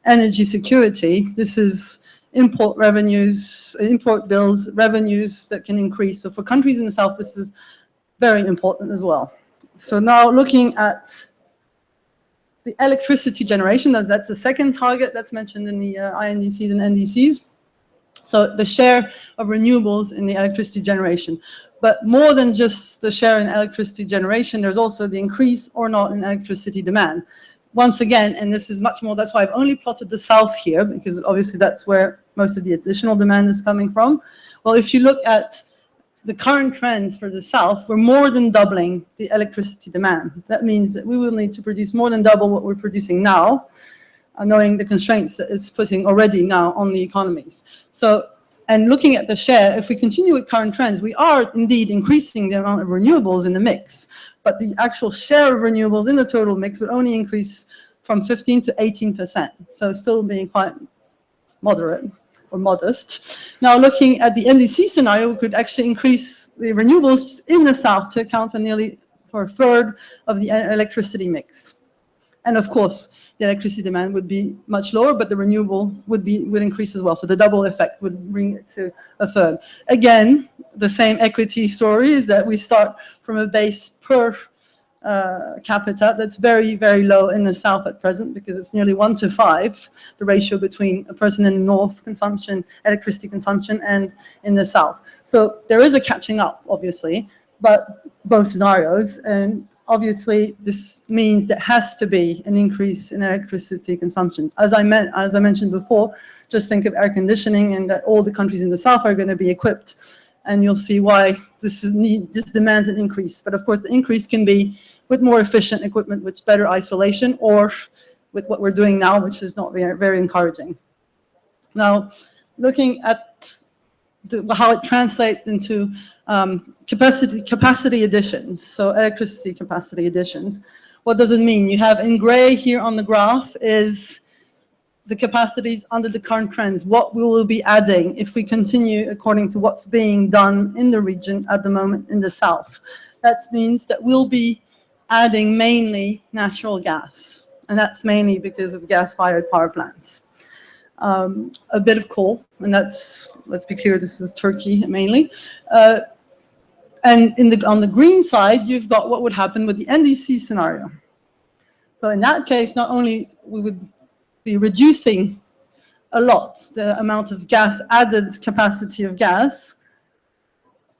energy security, this is import revenues, import bills, revenues that can increase. So for countries in the South, this is very important as well. So now looking at the electricity generation, that's the second target that's mentioned in the INDCs and NDCs. So the share of renewables in the electricity generation. But more than just the share in electricity generation, there's also the increase or not in electricity demand. Once again, and this is much more, that's why I've only plotted the South here, because obviously that's where most of the additional demand is coming from. Well, if you look at the current trends for the South, we're more than doubling the electricity demand. That means that we will need to produce more than double what we're producing now, knowing the constraints that it's putting already now on the economies. So, and looking at the share, if we continue with current trends, we are indeed increasing the amount of renewables in the mix, but the actual share of renewables in the total mix would only increase from 15 to 18%. So still being quite moderate or modest. Now looking at the NDC scenario, we could actually increase the renewables in the South to account for a third of the electricity mix. And of course, the electricity demand would be much lower, but the renewable would increase as well. So the double effect would bring it to a third. Again, the same equity story is that we start from a base per capita that's very, very low in the South at present, because it's nearly 1 to 5, the ratio between a person in the North consumption, electricity consumption, and in the South. So there is a catching up, obviously, but both scenarios, and obviously this means there has to be an increase in electricity consumption. As I mentioned before, just think of air conditioning, and that all the countries in the South are going to be equipped, and you'll see why this demands an increase. But of course, the increase can be with more efficient equipment, with better isolation, or with what we're doing now, which is not very, very encouraging. Now, looking at how it translates into capacity additions, so electricity capacity additions. What does it mean? You have in gray here on the graph is the capacities under the current trends, what we will be adding if we continue according to what's being done in the region at the moment in the South. That means that we'll be adding mainly natural gas, and that's mainly because of gas-fired power plants. A bit of coal, and that's, let's be clear, this is Turkey mainly. And on the green side, you've got what would happen with the NDC scenario. So in that case, not only we would be reducing a lot the amount of gas, added capacity of gas,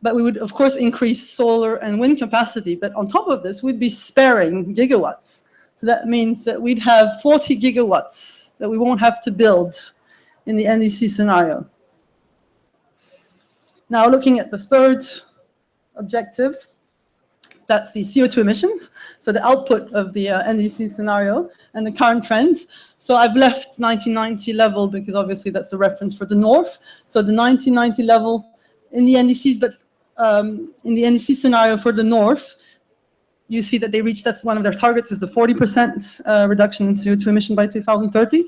but we would, of course, increase solar and wind capacity. But on top of this, we'd be sparing gigawatts. So that means that we'd have 40 gigawatts that we won't have to build in the NDC scenario. Now, looking at the third objective, that's the CO2 emissions, so the output of the NDC scenario and the current trends. So I've left 1990 level because obviously that's the reference for the North. So the 1990 level in the NDCs, but in the NDC scenario for the North, you see that they reached, that's one of their targets, is the 40% reduction in CO2 emission by 2030.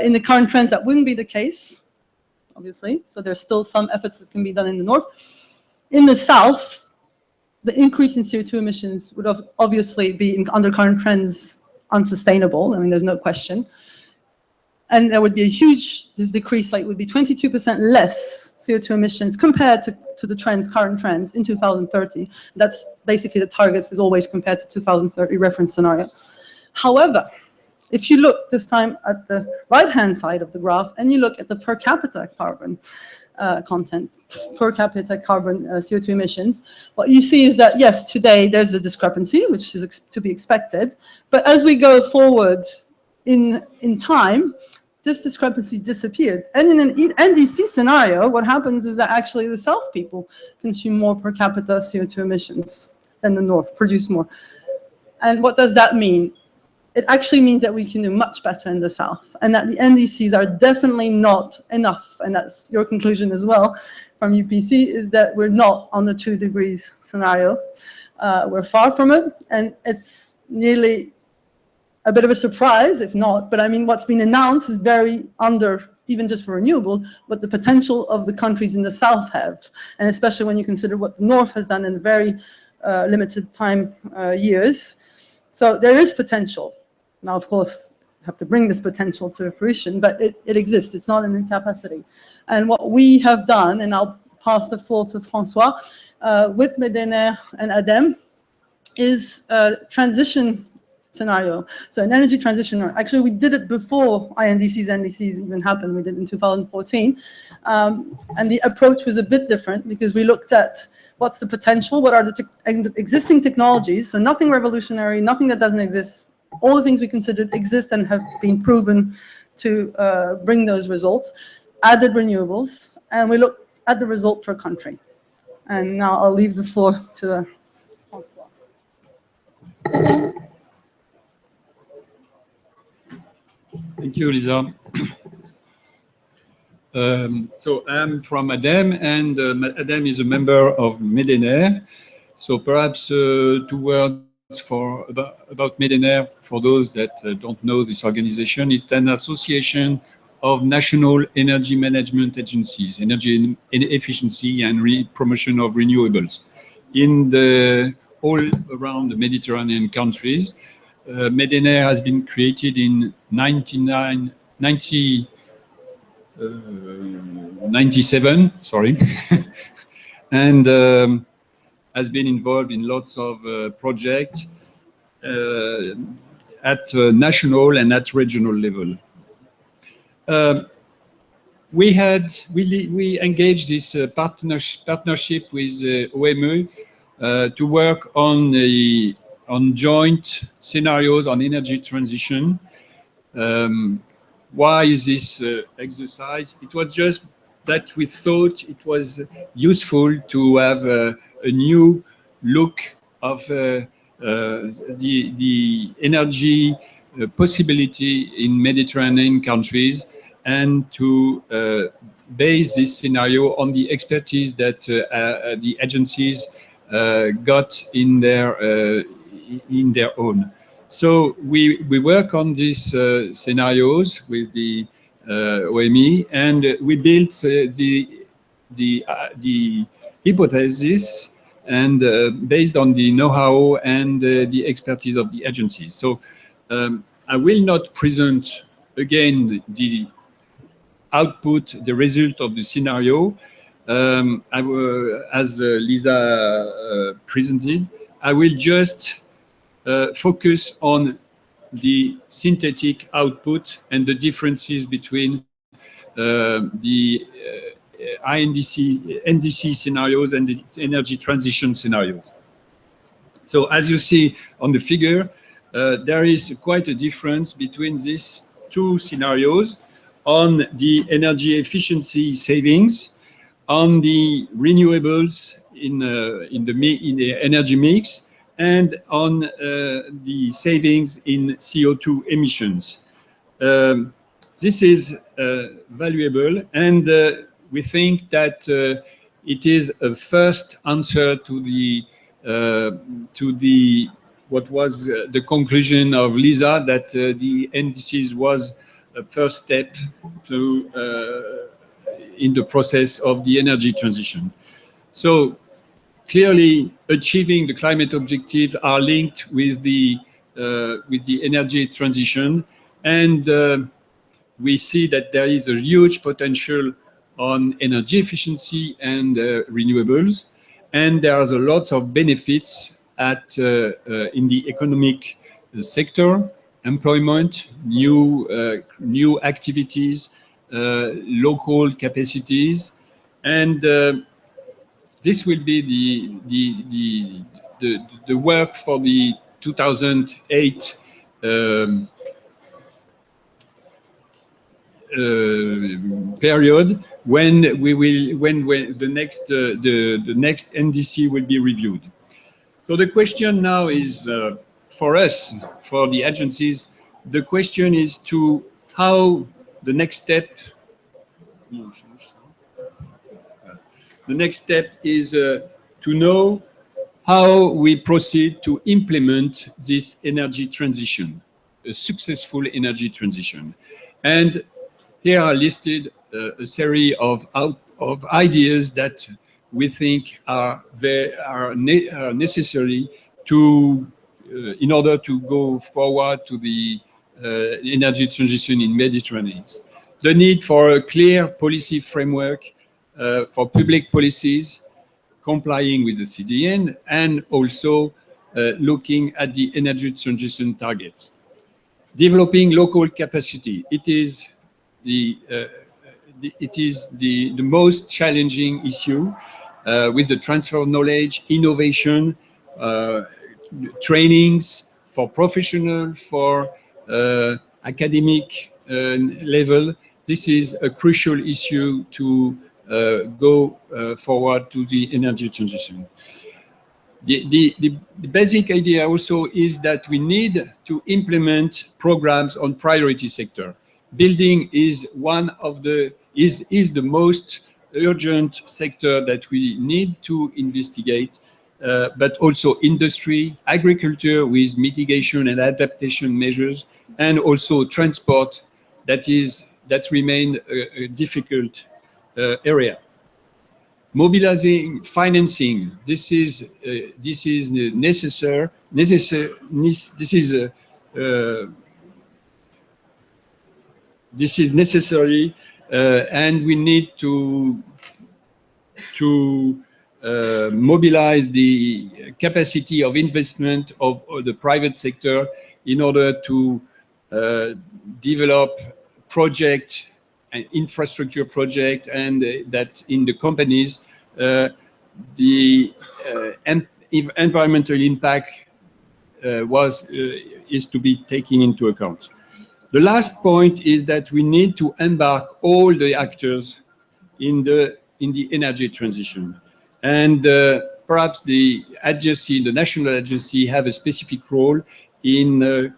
In the current trends, that wouldn't be the case, obviously. So there's still some efforts that can be done in the North. In the South, the increase in CO2 emissions would obviously be, under current trends, unsustainable. I mean, there's no question. And there would be a huge decrease, like would be 22% less CO2 emissions compared to the trends, current trends in 2030. That's basically the targets is always compared to 2030 reference scenario. However, If you look this time at the right-hand side of the graph and you look at the per capita carbon content, per capita carbon CO2 emissions, what you see is that, yes, today there's a discrepancy, which is to be expected. But as we go forward in time, this discrepancy disappears. And in an NDC scenario, what happens is that actually the South people consume more per capita CO2 emissions than the North, produce more. And what does that mean? It actually means that we can do much better in the South, and that the NDCs are definitely not enough. And that's your conclusion as well from UPC, is that we're not on the 2 degrees scenario. We're far from it, and it's nearly a bit of a surprise, if not. But I mean, what's been announced is very under, even just for renewables, what the potential of the countries in the South have. And especially when you consider what the North has done in very limited time years. So there is potential. Now, of course, you have to bring this potential to fruition, but it exists. It's not an incapacity. And what we have done, and I'll pass the floor to Francois, with MEDENER and ADEME, is a transition scenario. So an energy transition, actually we did it before INDCs, NDCs even happened. We did it in 2014. And the approach was a bit different because we looked at what's the potential, what are the existing technologies, so nothing revolutionary, nothing that doesn't exist. All the things we considered exist and have been proven to bring those results, added renewables, and we looked at the result per country. And now I'll leave the floor to Francois. Thank you, Lisa. So I'm from ADEME, and ADEME is a member of MEDENER. So perhaps 2 words about MEDENER for those that don't know this organization. It's an association of national energy management agencies, energy efficiency and promotion of renewables in all around the Mediterranean countries. MEDENER has been created in 97, sorry, and has been involved in lots of projects at national and at regional level. We engaged this partnership with OME to work on joint scenarios on energy transition. Why is this exercise? It was just that we thought it was useful to have a new look of the energy possibility in Mediterranean countries, and to base this scenario on the expertise that the agencies got in their own. So we work on these scenarios with the OME, and we built the hypothesis, and based on the know-how and the expertise of the agencies. So I will not present again the output, the result of the scenario, as Lisa presented. I will just focus on the synthetic output and the differences between the NDC scenarios and the energy transition scenarios. So as you see on the figure, there is quite a difference between these 2 scenarios on the energy efficiency savings, on the renewables in the energy mix, and on the savings in CO2 emissions. This is valuable, and we think that it is a first answer to what was the conclusion of Lisa, that the NDCs was a first step to in the process of the energy transition. So clearly, achieving the climate objective are linked with the energy transition, and we see that there is a huge potential on energy efficiency and renewables, and there are a lot of benefits in the economic sector employment, new activities, local capacities, and this will be the work for the 2008 period when the next NDC will be reviewed. So the question now is for us, for the agencies, the question is to how the next step. The next step is to know how we proceed to implement this energy transition, a successful energy transition. And here are listed a series of ideas that we think are necessary to, in order to go forward to the energy transition in Mediterranean. The need for a clear policy framework for public policies complying with the CDN, and also looking at the energy transition targets. Developing local capacity. It is the most challenging issue with the transfer of knowledge, innovation, trainings for professional, for academic level. This is a crucial issue to go forward to the energy transition. The basic idea also is that we need to implement programs on priority sector. Building is one of the the most urgent sector that we need to investigate, but also industry, agriculture with mitigation and adaptation measures, and also transport that remain a difficult area. Mobilizing financing. This is necessary. This is necessary, and we need to mobilize the capacity of investment of the private sector in order to develop project and infrastructure project, and that in the companies the environmental impact is to be taken into account. The last point is that we need to embark all the actors in the energy transition, and perhaps the agency, the national agency, have a specific role in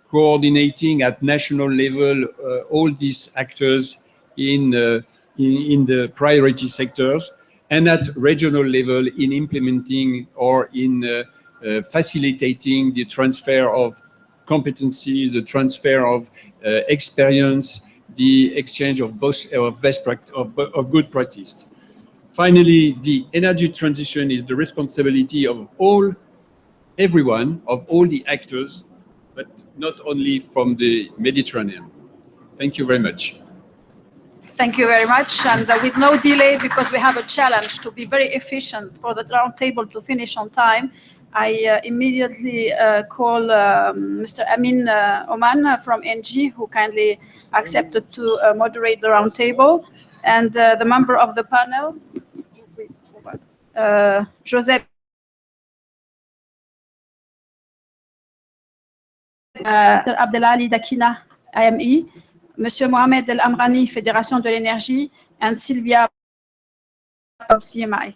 coordinating at national level all these actors in the priority sectors, and at regional level in implementing or in facilitating the transfer of competencies, the transfer of experience, the exchange of good practice. Finally, the energy transition is the responsibility of everyone, of all the actors, but not only from the Mediterranean. Thank you very much. Thank you very much. And with no delay, because we have a challenge to be very efficient for the roundtable to finish on time, I immediately call Mr. Amin Oman from ENGIE, who kindly accepted to moderate the roundtable, and the member of the panel, Joseph Abdelali Dakina, AMEE, Monsieur Mohamed El Amrani, Fédération de l'énergie, and Sylvia from CMI.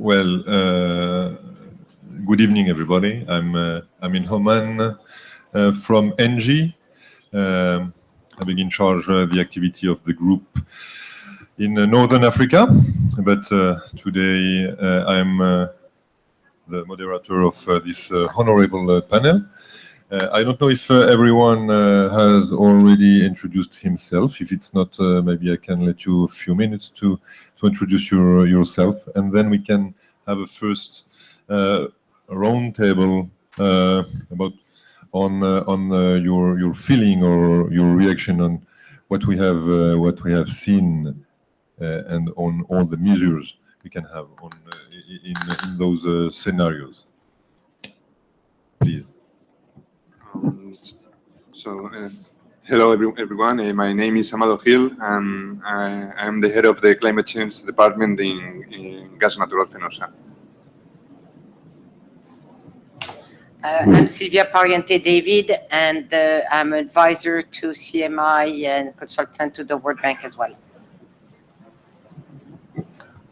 Good evening, everybody. I'm in Oman from ENGIE. I'm in charge of the activity of the group in Northern Africa, but today I'm the moderator of this honorable panel. I don't know if everyone has already introduced himself. If it's not, maybe I can let you a few minutes to introduce yourself, and then we can have a first round table about your feeling or your reaction on what we have seen and on all the measures we can have on in those scenarios. Please. Hello everyone. My name is Amado Gil, and I'm the head of the climate change department in Gas Natural Fenosa. I'm Sylvia Pariente David, and I'm advisor to CMI and consultant to the World Bank as well.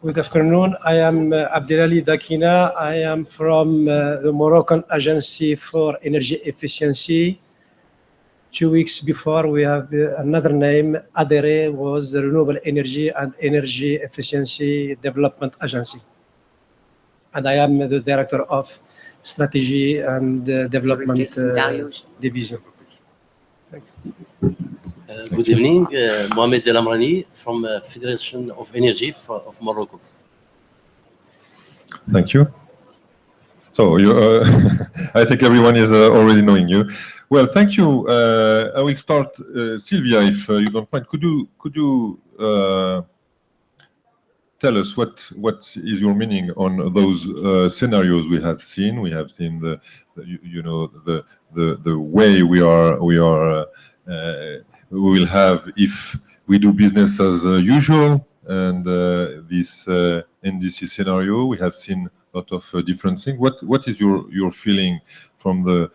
Good afternoon. I am Abdelali Dakina. I am from the Moroccan Agency for Energy Efficiency. 2 weeks before, we have another name. ADEME was the Renewable Energy and Energy Efficiency Development Agency. And I am the director of Strategy and Development Division. Good evening, Mohamed El Amrani from Federation of Energy of Morocco. Thank you. So I think everyone is already knowing you. Well, thank you. I will start, Sylvia, if you don't mind. Could you tell us what is your meaning on those scenarios we have seen? We have seen the way we will have if we do business as usual, and this NDC scenario. We have seen a lot of different things. What is your feeling from the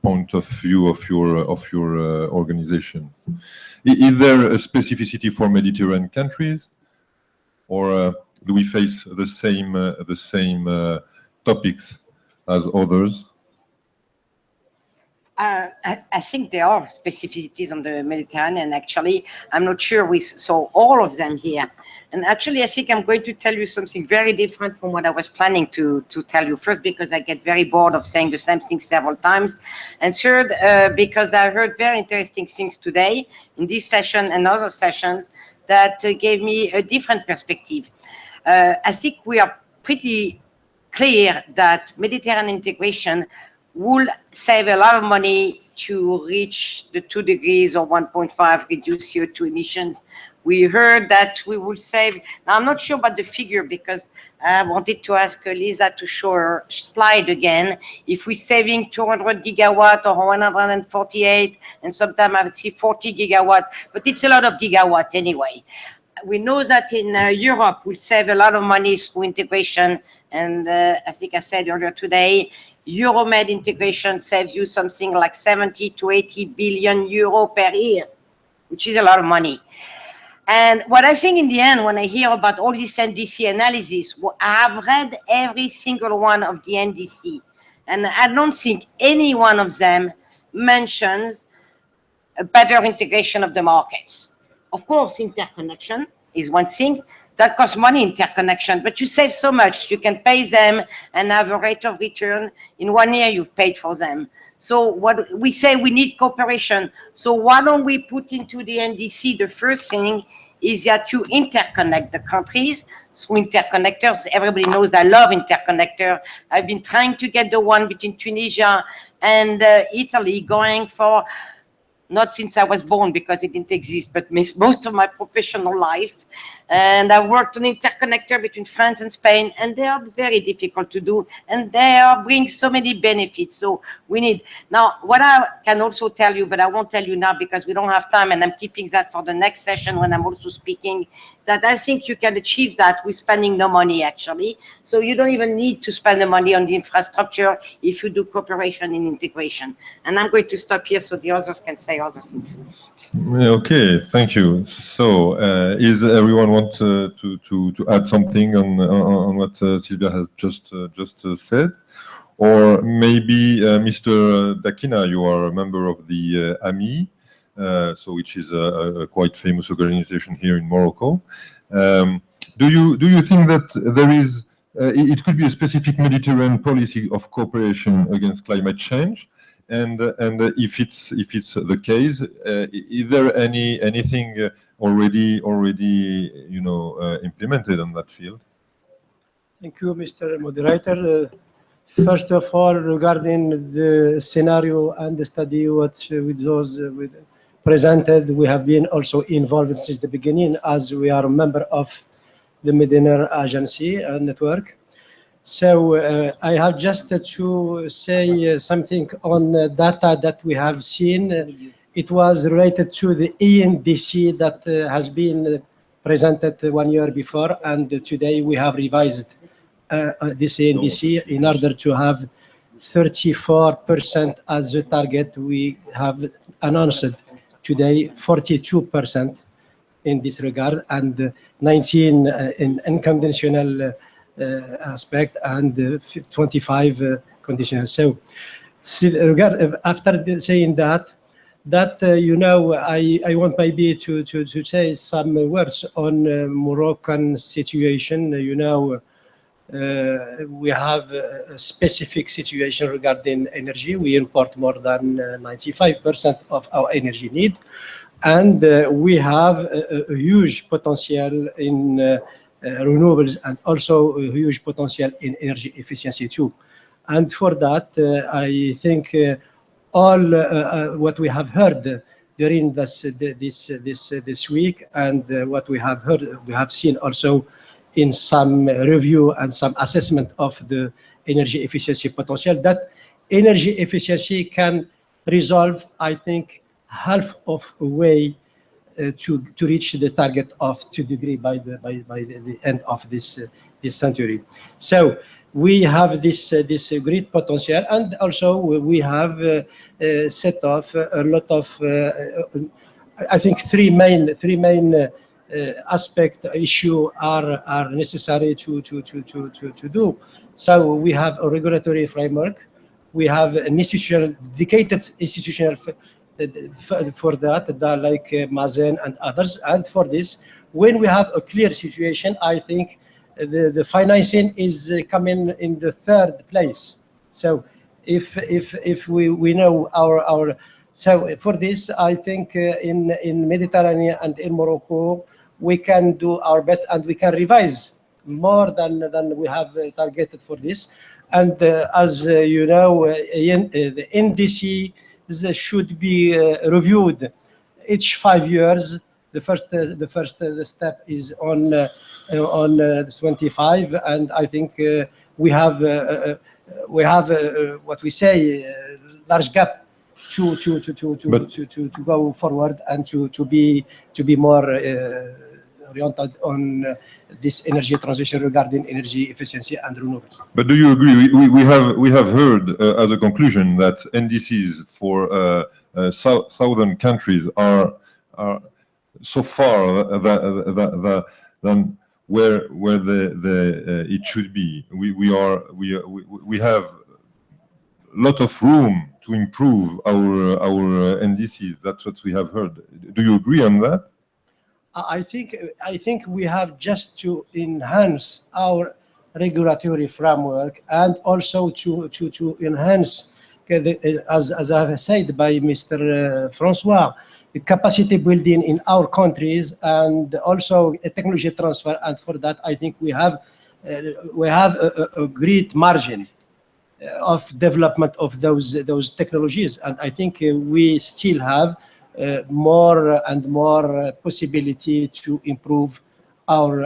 point of view of your organizations? Is there a specificity for Mediterranean countries, or do we face the same topics as others? I think there are specificities on the Mediterranean. Actually, I'm not sure we saw all of them here. And actually, I think I'm going to tell you something very different from what I was planning to tell you. First, because I get very bored of saying the same thing several times. And third, because I heard very interesting things today in this session and other sessions that gave me a different perspective. I think we are pretty clear that Mediterranean integration will save a lot of money to reach the 2 degrees or 1.5 reduced CO2 emissions. We heard that we will save, now I'm not sure about the figure because I wanted to ask Lisa to show her slide again. If we're saving 200 gigawatt or 148, and sometimes I would see 40 gigawatt, but it's a lot of gigawatt anyway. We know that in Europe we'll save a lot of money through integration, and I think I said earlier today, Euromed integration saves you something like 70 to 80 billion euro per year, which is a lot of money. And what I think in the end, when I hear about all this NDC analysis, I have read every single one of the NDC, and I don't think any one of them mentions a better integration of the markets. Of course, interconnection is one thing. That costs money, interconnection, but you save so much. You can pay them and have a rate of return. In 1 year, you've paid for them. So what we say, we need cooperation. So why don't we put into the NDC, the first thing is that you interconnect the countries through interconnectors. Everybody knows I love interconnector. I've been trying to get the one between Tunisia and Italy going for, not since I was born because it didn't exist, but most of my professional life. And I worked on interconnector between France and Spain, and they are very difficult to do, and they bring so many benefits. So we need, now what I can also tell you, but I won't tell you now because we don't have time, and I'm keeping that for the next session when I'm also speaking, that I think you can achieve that with spending no money, actually. So you don't even need to spend the money on the infrastructure if you do cooperation and integration. And I'm going to stop here so the others can say other things. Okay, thank you. So, is everyone want to add something on what Sylvia has just said? Or maybe Mr. Dakina, you are a member of the AMEE, so which is a quite famous organization here in Morocco. Do you think that there is it could be a specific Mediterranean policy of cooperation against climate change? And if it's the case, is there anything already implemented on that field? Thank you, Mr. Moderator. First of all, regarding the scenario and the study with those presented, we have been also involved since the beginning, as we are a member of the MEDENER agency and network. So I have just to say something on data that we have seen. It was related to the ENDC that has been presented 1 year before, and today we have revised this ENDC in order to have 34% as the target. We have announced today 42% in this regard, and 19 in unconventional aspect, and 25 conditional. So after saying that, I want maybe to say some words on Moroccan situation. We have a specific situation regarding energy. We import more than 95% of our energy need, and we have a huge potential in renewables, and also a huge potential in energy efficiency too. And for that, I think all what we have heard during this week, and what we have heard, we have seen also in some review and some assessment of the energy efficiency potential, that energy efficiency can resolve, I think, half of a way to reach the target of 2 degrees by the end of this century. So we have this great potential, and also we have set off a lot of I think three main aspect issue are necessary to do. So we have a regulatory framework, we have an institutional, dedicated institutional for that like Basin and others. And for this, when we have a clear situation, I think the financing is coming in the third place. So if we know our so for this, I think in Mediterranean and in Morocco, we can do our best, and we can revise more than we have targeted for this. And as you know, the NDC should be reviewed each 5 years. The first step is on 25, and I think we have what we say large gap to go forward, and to be more oriented on this energy transition regarding energy efficiency and renewables. But do you agree? We have heard as a conclusion that NDCs for southern countries are so far than where it should be. We have a lot of room to improve our NDCs. That's what we have heard. Do you agree on that? I think we have just to enhance our regulatory framework, and also to enhance, as I have said by Mr. Francois, the capacity building in our countries, and also a technology transfer. And for that, I think we have a great margin of development of those technologies, and I think we still have more and more possibility to improve our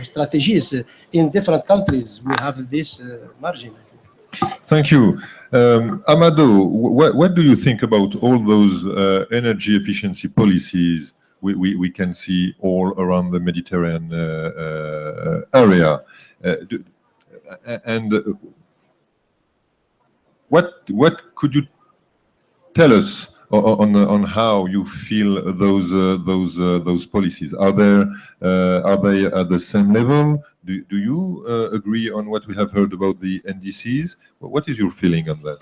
strategies in different countries. We have this margin. Thank you. Amadou, what do you think about all those energy efficiency policies we can see all around the Mediterranean area. What could you tell us on how you feel those policies? Are they at the same level? Do you agree on what we have heard about the NDCs? What is your feeling on that?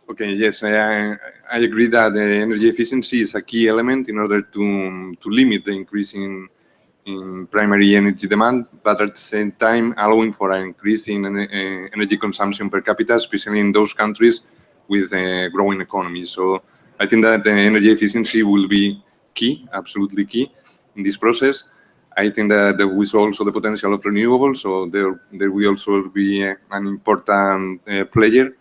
Okay, yes, I agree that energy efficiency is a key element in order to limit the increase in primary energy demand, but at the same time allowing for an increase in energy consumption per capita, especially in those countries with growing economies. So I think that energy efficiency will be key, absolutely key in this process. I think that there is also the potential of renewables, so there will also be an important player.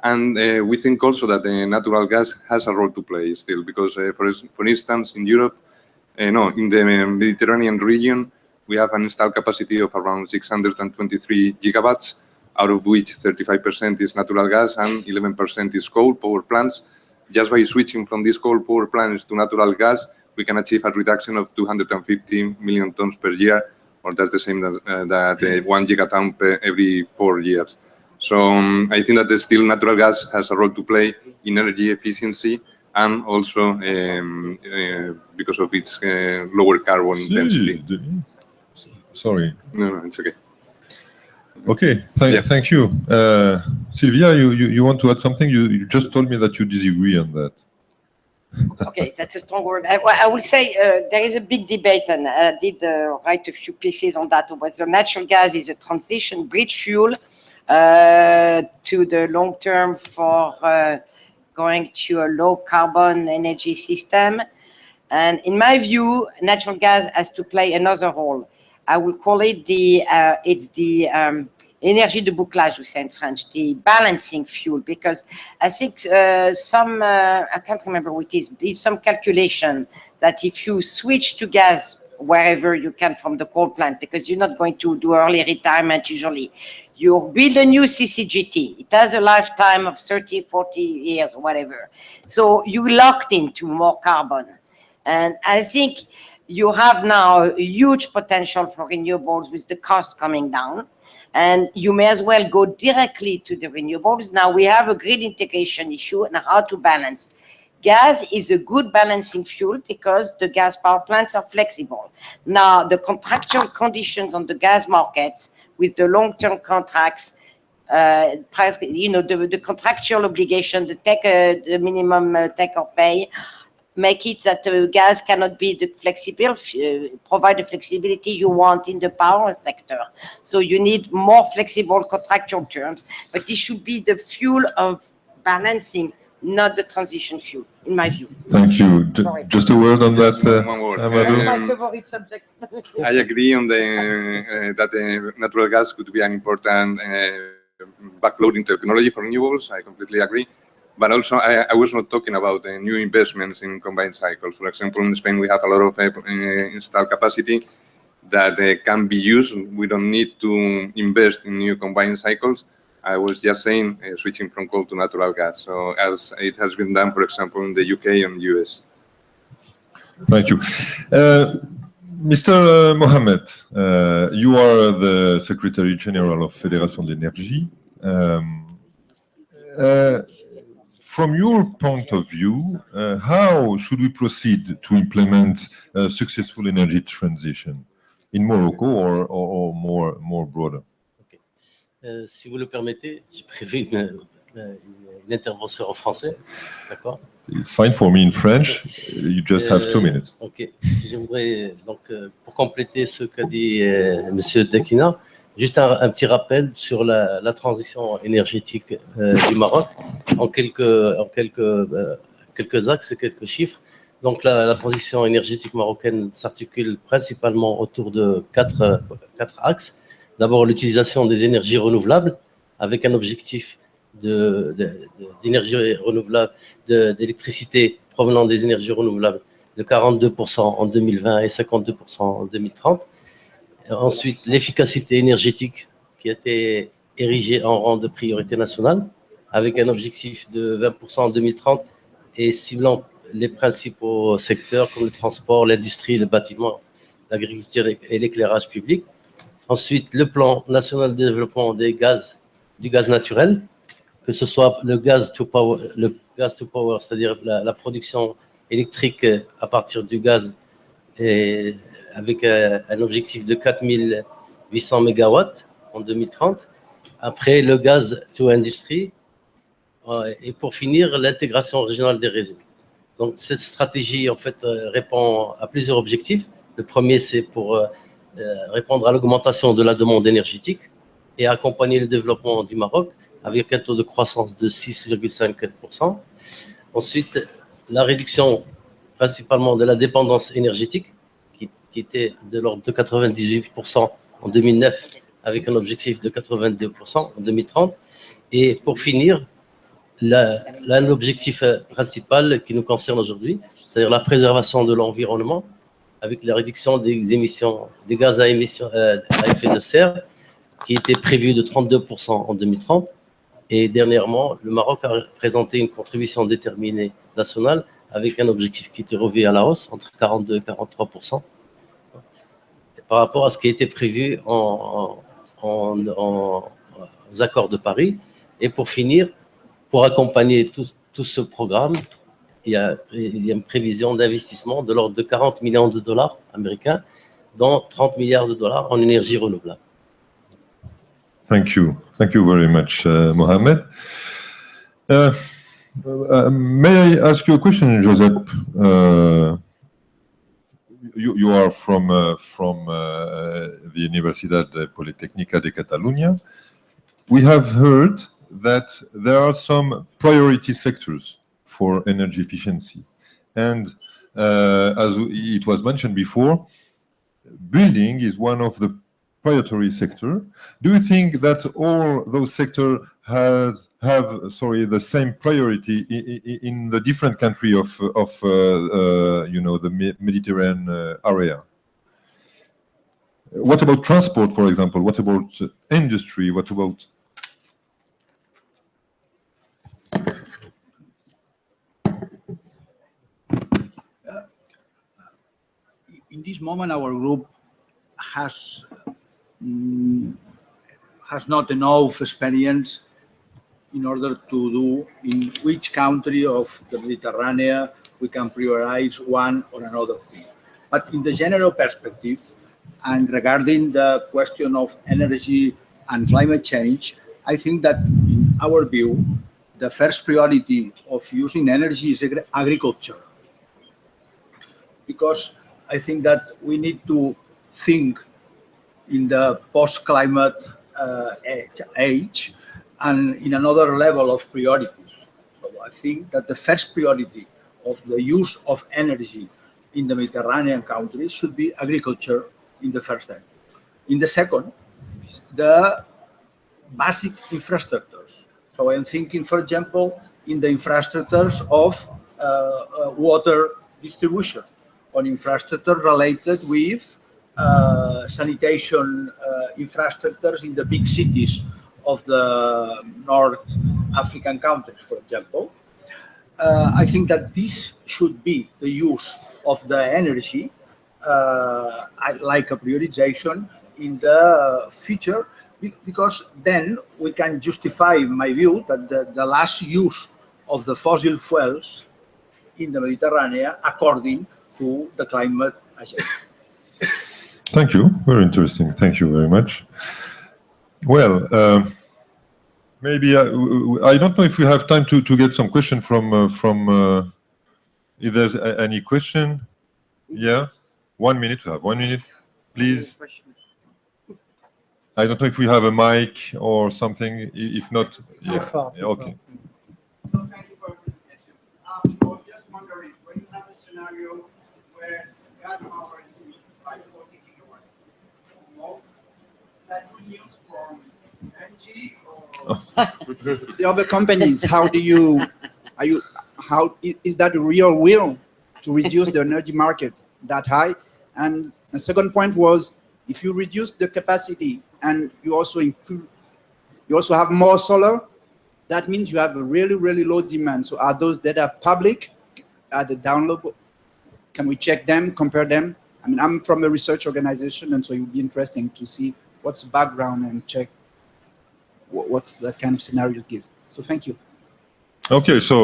And we think also that natural gas has a role to play still, because for instance, in Europe, in the Mediterranean region, we have an installed capacity of around 623 gigawatts, out of which 35% is natural gas and 11% is coal power plants. Just by switching from these coal power plants to natural gas, we can achieve a reduction of 250 million tons per year, or that's the same as that 1 gigaton per every 4 years. So I think that still natural gas has a role to play in energy efficiency, and also because of its lower carbon density. Sorry. No, it's okay. Okay, thank you. Sylvia, you want to add something? You just told me that you disagree on that. Okay, that's a strong word. I will say there is a big debate, and I did write a few pieces on that, whether natural gas is a transition bridge fuel to the long term for going to a low carbon energy system. And in my view, natural gas has to play another role. I will call it it's the énergie de bouclage, we say in French, the balancing fuel, because I think I can't remember what it is, there's some calculation that if you switch to gas wherever you can from the coal plant, because you're not going to do early retirement usually, you build a new CCGT. It has a lifetime of 30, 40 years, or whatever. So you locked into more carbon. And I think you have now a huge potential for renewables with the cost coming down. And you may as well go directly to the renewables. Now we have a grid integration issue and how to balance. Gas is a good balancing fuel because the gas power plants are flexible. Now the contractual conditions on the gas markets with the long-term contracts, the contractual obligation, the minimum take or pay, make it that gas cannot be provide the flexibility you want in the power sector. So you need more flexible contractual terms, but it should be the fuel of balancing, not the transition fuel, in my view. Thank you. Just a word on that. One word. My favorite subject. I agree on that natural gas could be an important backloading technology for renewables. I completely agree. But also, I was not talking about new investments in combined cycles. For example, in Spain, we have a lot of installed capacity that can be used. We don't need to invest in new combined cycles. I was just saying switching from coal to natural gas. So as it has been done, for example, in the UK and US. Thank you. Mr. Mohamed, you are the Secretary General of Fédération de l'Énergie. From your point of view, how should we proceed to implement a successful energy transition in Morocco or more broader? Okay. Si vous le permettez, j'ai prévu une intervention en français, d'accord? It's fine for me in French. You just have 2 minutes. Ok. Je voudrais donc pour compléter ce qu'a dit Monsieur Dakina, juste un petit rappel sur la transition énergétique du Maroc en quelques axes, quelques chiffres. Donc la transition énergétique marocaine s'articule principalement autour de quatre axes. D'abord l'utilisation des énergies renouvelables avec un objectif d'énergie renouvelable, d'électricité provenant des énergies renouvelables de 42% en 2020 et 52% en 2030. Ensuite, l'efficacité énergétique qui a été érigée en rang de priorité nationale avec un objectif de 20% en 2030 et ciblant les principaux secteurs comme le transport, l'industrie, le bâtiment, l'agriculture et l'éclairage public. Ensuite, le plan national de développement du gaz naturel, que ce soit le gaz to power, c'est-à-dire la production électrique à partir du gaz, et avec un objectif de 4800 mégawatts en 2030. Après, le gaz to industrie. Et pour finir, l'intégration régionale des réseaux. Donc, cette stratégie, en fait, répond à plusieurs objectifs. Le premier, c'est pour répondre à l'augmentation de la demande énergétique et accompagner le développement du Maroc avec un taux de croissance de 6,5%. Ensuite, la réduction principalement de la dépendance énergétique qui était de l'ordre de 98% en 2009 avec un objectif de 82% en 2030. Et pour finir, l'objectif principal qui nous concerne aujourd'hui, c'est-à-dire la préservation de l'environnement avec la réduction des émissions des gaz à effet de serre qui était prévu de 32% en 2030. Et dernièrement, le Maroc a présenté une contribution déterminée nationale avec un objectif qui était revu à la hausse entre 42 et 43% par rapport à ce qui a été prévu aux accords de Paris. Et pour finir, pour accompagner tout ce programme, il y a une prévision d'investissement de l'ordre de 40 millions de dollars américains, dont 30 milliards de dollars en énergie renouvelable. Thank you very much, Mohamed. May I ask you a question, Josep? You are from the Universidad Politécnica de Catalunya. We have heard that there are some priority sectors for energy efficiency. And as it was mentioned before, building is one of the priority sector. Do you think that all those sectors have the same priority in the different country of the Mediterranean area? What about transport, for example? What about industry? What about in this moment, our group has not enough experience in order to do in which country of the Mediterranean we can prioritize one or another thing. But in the general perspective, and regarding the question of energy and climate change, I think that in our view, the first priority of using energy is agriculture. Because I think that we need to think in the post-climate age and in another level of priorities. So I think that the first priority of the use of energy in the Mediterranean countries should be agriculture in the first step. In the second, the basic infrastructures. So I am thinking, for example, in the infrastructures of water distribution, on infrastructure related with sanitation infrastructures in the big cities of the North African countries, for example. I think that this should be the use of the energy like a prioritization in the future, because then we can justify, in my view, that the last use of the fossil fuels in the Mediterranean according to the climate agenda. Thank you. Very interesting. Thank you very much. Well, maybe I don't know if we have time to get some question from if there's any question. Yeah, 1 minute. We have 1 minute, please. I don't know if we have a mic or something. If not, yeah. Okay. So thank you for the presentation. I was just wondering, when you have a scenario where gas power is used by 40 gigawatts or more, that we use from ENGIE or the other companies, how is that a real will to reduce the energy market that high? And the second point was, if you reduce the capacity and you also have more solar, that means you have a really, really low demand. So are those data public? Are they downloadable? Can we check them, compare them? I mean, I'm from a research organization, and so it would be interesting to see what's the background and check what's the kind of scenarios gives. So thank you. Okay, so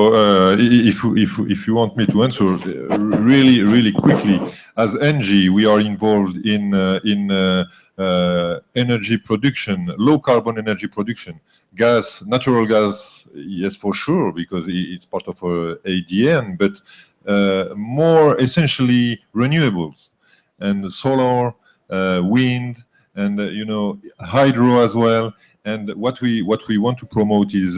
if you want me to answer really quickly, as ENGIE, we are involved in energy production, low carbon energy production, gas, natural gas, yes for sure, because it's part of ADEME, but more essentially renewables and solar, wind, and hydro as well. And what we want to promote is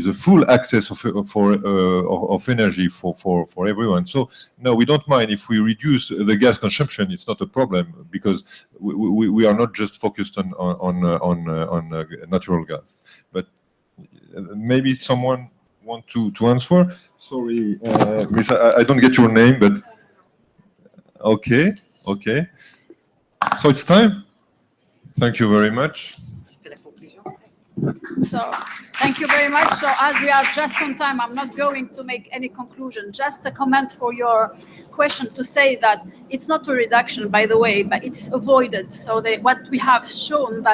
a full access of energy for everyone. So no, we don't mind if we reduce the gas consumption. It's not a problem, because we are not just focused on natural gas. But maybe someone want to answer. Sorry, Miss, I don't get your name, but okay. So it's time. Thank you very much. So thank you very much. So as we are just on time, I'm not going to make any conclusion, just a comment for your question to say that it's not a reduction, by the way, but it's avoided. So what we have shown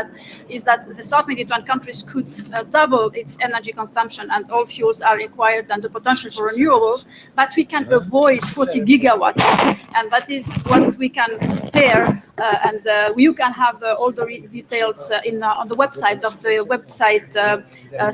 is that the South Mediterranean countries could double its energy consumption, and all fuels are required, and the potential for renewables, but we can avoid 40 gigawatts, and that is what we can spare. You can have all the details on the website of the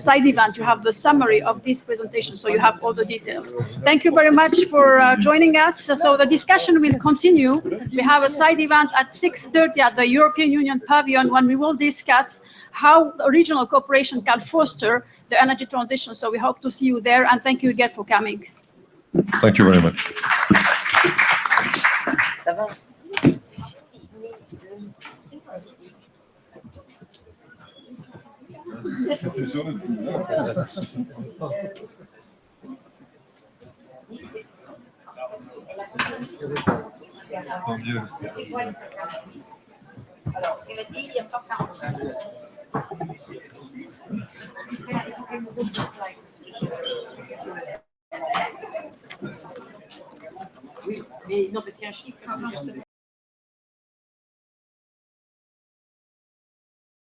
side event. You have the summary of this presentation, so you have all the details. Thank you very much for joining us. So the discussion will continue. We have a side event at 6:30 at the European Union Pavilion, when we will discuss how regional cooperation can foster the energy transition. So we hope to see you there, and thank you again for coming. Thank you very much. Alors, elle a dit il y a 140. Oui, mais non, parce qu'il y a un chiffre.